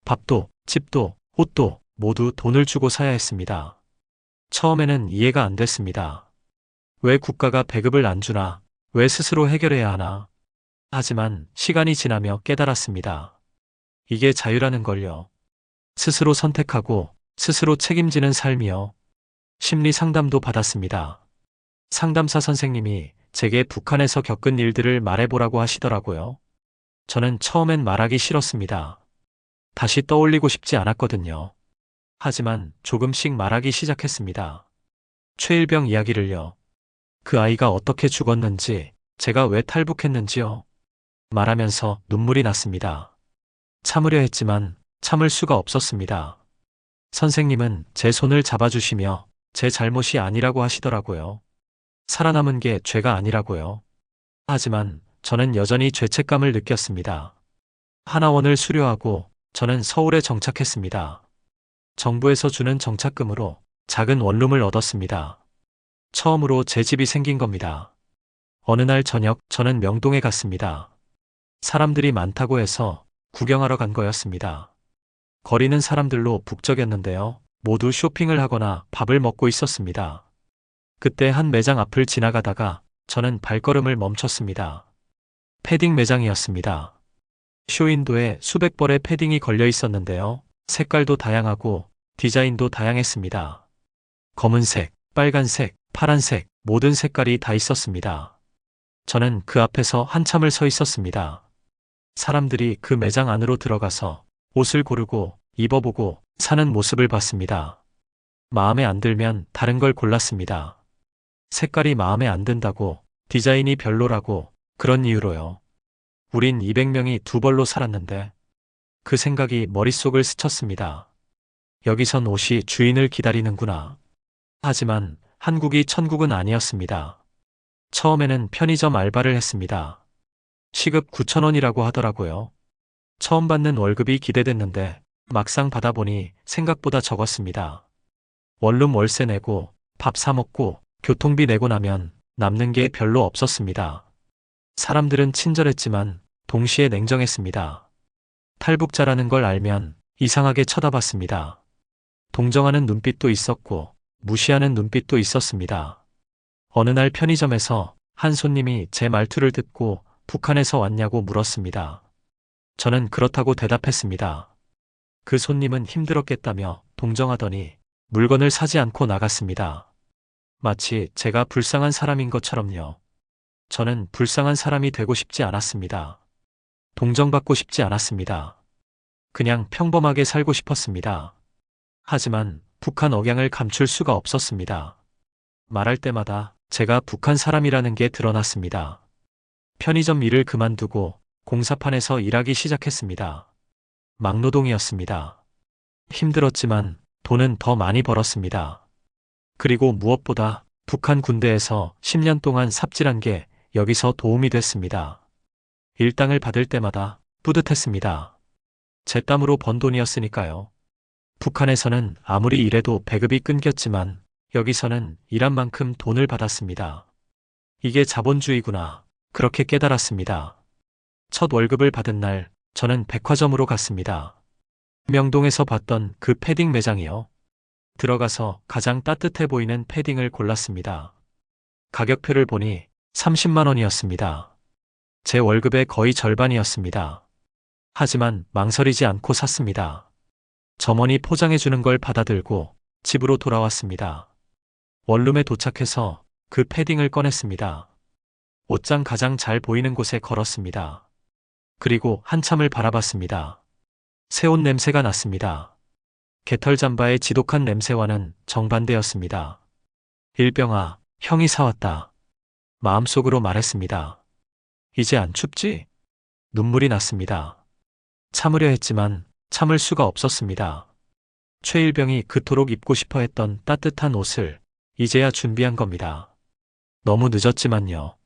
밥도, 집도, 옷도 모두 돈을 주고 사야 했습니다. 처음에는 이해가 안 됐습니다. 왜 국가가 배급을 안 주나? 왜 스스로 해결해야 하나? 하지만 시간이 지나며 깨달았습니다. 이게 자유라는 걸요. 스스로 선택하고 스스로 책임지는 삶이요. 심리 상담도 받았습니다. 상담사 선생님이 제게 북한에서 겪은 일들을 말해보라고 하시더라고요. 저는 처음엔 말하기 싫었습니다. 다시 떠올리고 싶지 않았거든요. 하지만 조금씩 말하기 시작했습니다. 최일병 이야기를요. 그 아이가 어떻게 죽었는지, 제가 왜 탈북했는지요. 말하면서 눈물이 났습니다. 참으려 했지만 참을 수가 없었습니다. 선생님은 제 손을 잡아주시며 제 잘못이 아니라고 하시더라고요. 살아남은 게 죄가 아니라고요. 하지만 저는 여전히 죄책감을 느꼈습니다. 하나원을 수료하고 저는 서울에 정착했습니다. 정부에서 주는 정착금으로 작은 원룸을 얻었습니다. 처음으로 제 집이 생긴 겁니다. 어느 날 저녁 저는 명동에 갔습니다. 사람들이 많다고 해서 구경하러 간 거였습니다. 거리는 사람들로 북적였는데요. 모두 쇼핑을 하거나 밥을 먹고 있었습니다. 그때 한 매장 앞을 지나가다가 저는 발걸음을 멈췄습니다. 패딩 매장이었습니다. 쇼윈도에 수백 벌의 패딩이 걸려 있었는데요. 색깔도 다양하고 디자인도 다양했습니다. 검은색, 빨간색, 파란색, 모든 색깔이 다 있었습니다. 저는 그 앞에서 한참을 서 있었습니다. 사람들이 그 매장 안으로 들어가서 옷을 고르고 입어보고 사는 모습을 봤습니다. 마음에 안 들면 다른 걸 골랐습니다. 색깔이 마음에 안 든다고, 디자인이 별로라고, 그런 이유로요. 우린 200명이 두 벌로 살았는데 그 생각이 머릿속을 스쳤습니다. 여기선 옷이 주인을 기다리는구나. 하지만 한국이 천국은 아니었습니다. 처음에는 편의점 알바를 했습니다. 시급 9,000원이라고 하더라고요. 처음 받는 월급이 기대됐는데 막상 받아보니 생각보다 적었습니다. 원룸 월세 내고 밥 사 먹고 교통비 내고 나면 남는 게 별로 없었습니다. 사람들은 친절했지만 동시에 냉정했습니다. 탈북자라는 걸 알면 이상하게 쳐다봤습니다. 동정하는 눈빛도 있었고 무시하는 눈빛도 있었습니다. 어느 날 편의점에서 한 손님이 제 말투를 듣고 북한에서 왔냐고 물었습니다. 저는 그렇다고 대답했습니다. 그 손님은 힘들었겠다며 동정하더니 물건을 사지 않고 나갔습니다. 마치 제가 불쌍한 사람인 것처럼요. 저는 불쌍한 사람이 되고 싶지 않았습니다. 동정받고 싶지 않았습니다. 그냥 평범하게 살고 싶었습니다. 하지만 북한 억양을 감출 수가 없었습니다. 말할 때마다 제가 북한 사람이라는 게 드러났습니다. 편의점 일을 그만두고 공사판에서 일하기 시작했습니다. 막노동이었습니다. 힘들었지만 돈은 더 많이 벌었습니다. 그리고 무엇보다 북한 군대에서 10년 동안 삽질한 게 여기서 도움이 됐습니다. 일당을 받을 때마다 뿌듯했습니다. 제 땀으로 번 돈이었으니까요. 북한에서는 아무리 일해도 배급이 끊겼지만 여기서는 일한 만큼 돈을 받았습니다. 이게 자본주의구나. 그렇게 깨달았습니다. 첫 월급을 받은 날 저는 백화점으로 갔습니다. 명동에서 봤던 그 패딩 매장이요. 들어가서 가장 따뜻해 보이는 패딩을 골랐습니다. 가격표를 보니 30만 원이었습니다. 제 월급의 거의 절반이었습니다. 하지만 망설이지 않고 샀습니다. 점원이 포장해주는 걸 받아들고 집으로 돌아왔습니다. 원룸에 도착해서 그 패딩을 꺼냈습니다. 옷장 가장 잘 보이는 곳에 걸었습니다. 그리고 한참을 바라봤습니다. 새 옷 냄새가 났습니다. 개털 잠바의 지독한 냄새와는 정반대였습니다. 일병아, 형이 사왔다. 마음속으로 말했습니다. 이제 안 춥지? 눈물이 났습니다. 참으려 했지만 참을 수가 없었습니다. 최일병이 그토록 입고 싶어 했던 따뜻한 옷을 이제야 준비한 겁니다. 너무 늦었지만요.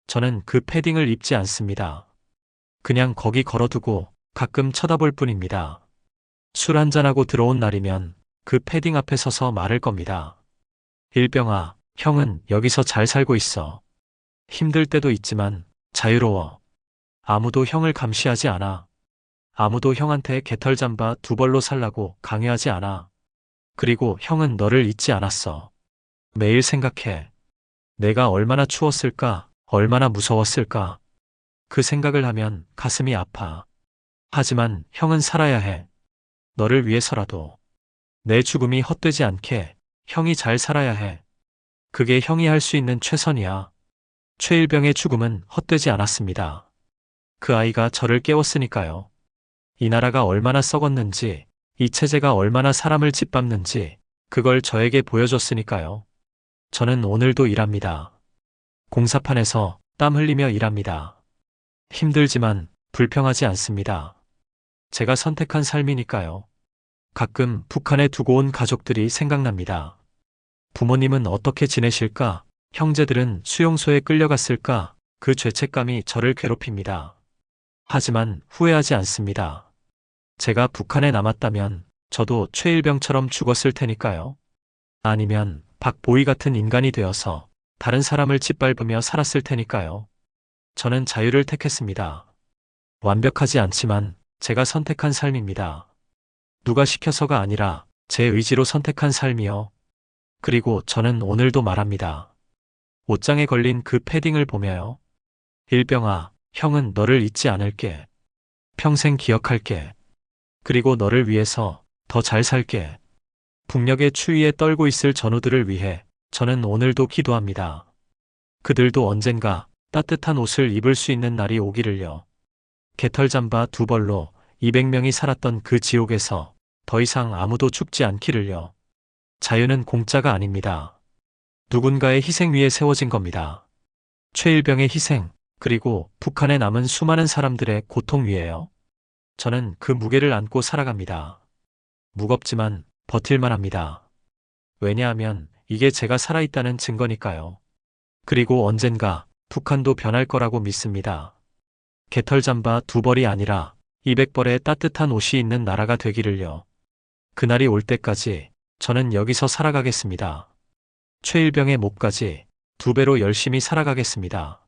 저는 그 패딩을 입지 않습니다. 그냥 거기 걸어두고 가끔 쳐다볼 뿐입니다. 술 한잔하고 들어온 날이면 그 패딩 앞에 서서 말할 겁니다. 일병아, 형은 여기서 잘 살고 있어. 힘들 때도 있지만 자유로워. 아무도 형을 감시하지 않아. 아무도 형한테 개털 잠바 2벌로 살라고 강요하지 않아. 그리고 형은 너를 잊지 않았어. 매일 생각해. 내가 얼마나 추웠을까, 얼마나 무서웠을까. 그 생각을 하면 가슴이 아파. 하지만 형은 살아야 해. 너를 위해서라도. 내 죽음이 헛되지 않게 형이 잘 살아야 해. 그게 형이 할 수 있는 최선이야. 최일병의 죽음은 헛되지 않았습니다. 그 아이가 저를 깨웠으니까요. 이 나라가 얼마나 썩었는지, 이 체제가 얼마나 사람을 짓밟는지 그걸 저에게 보여줬으니까요. 저는 오늘도 일합니다. 공사판에서 땀 흘리며 일합니다. 힘들지만 불평하지 않습니다. 제가 선택한 삶이니까요. 가끔 북한에 두고 온 가족들이 생각납니다. 부모님은 어떻게 지내실까? 형제들은 수용소에 끌려갔을까? 그 죄책감이 저를 괴롭힙니다. 하지만 후회하지 않습니다. 제가 북한에 남았다면 저도 최일병처럼 죽었을 테니까요. 아니면 박보희 같은 인간이 되어서 다른 사람을 짓밟으며 살았을 테니까요. 저는 자유를 택했습니다. 완벽하지 않지만 제가 선택한 삶입니다. 누가 시켜서가 아니라 제 의지로 선택한 삶이요. 그리고 저는 오늘도 말합니다. 옷장에 걸린 그 패딩을 보며요. 일병아, 형은 너를 잊지 않을게. 평생 기억할게. 그리고 너를 위해서 더 잘 살게. 북녘의 추위에 떨고 있을 전우들을 위해 저는 오늘도 기도합니다. 그들도 언젠가 따뜻한 옷을 입을 수 있는 날이 오기를요. 개털 잠바 2벌로 200명이 살았던 그 지옥에서 더 이상 아무도 죽지 않기를요. 자유는 공짜가 아닙니다. 누군가의 희생 위에 세워진 겁니다. 최일병의 희생, 그리고 북한에 남은 수많은 사람들의 고통 위에요. 저는 그 무게를 안고 살아갑니다. 무겁지만 버틸만 합니다. 왜냐하면 이게 제가 살아있다는 증거니까요. 그리고 언젠가 북한도 변할 거라고 믿습니다. 개털 잠바 2벌이 아니라 200벌의 따뜻한 옷이 있는 나라가 되기를요. 그날이 올 때까지 저는 여기서 살아가겠습니다. 최일병의 목까지 2배로 열심히 살아가겠습니다.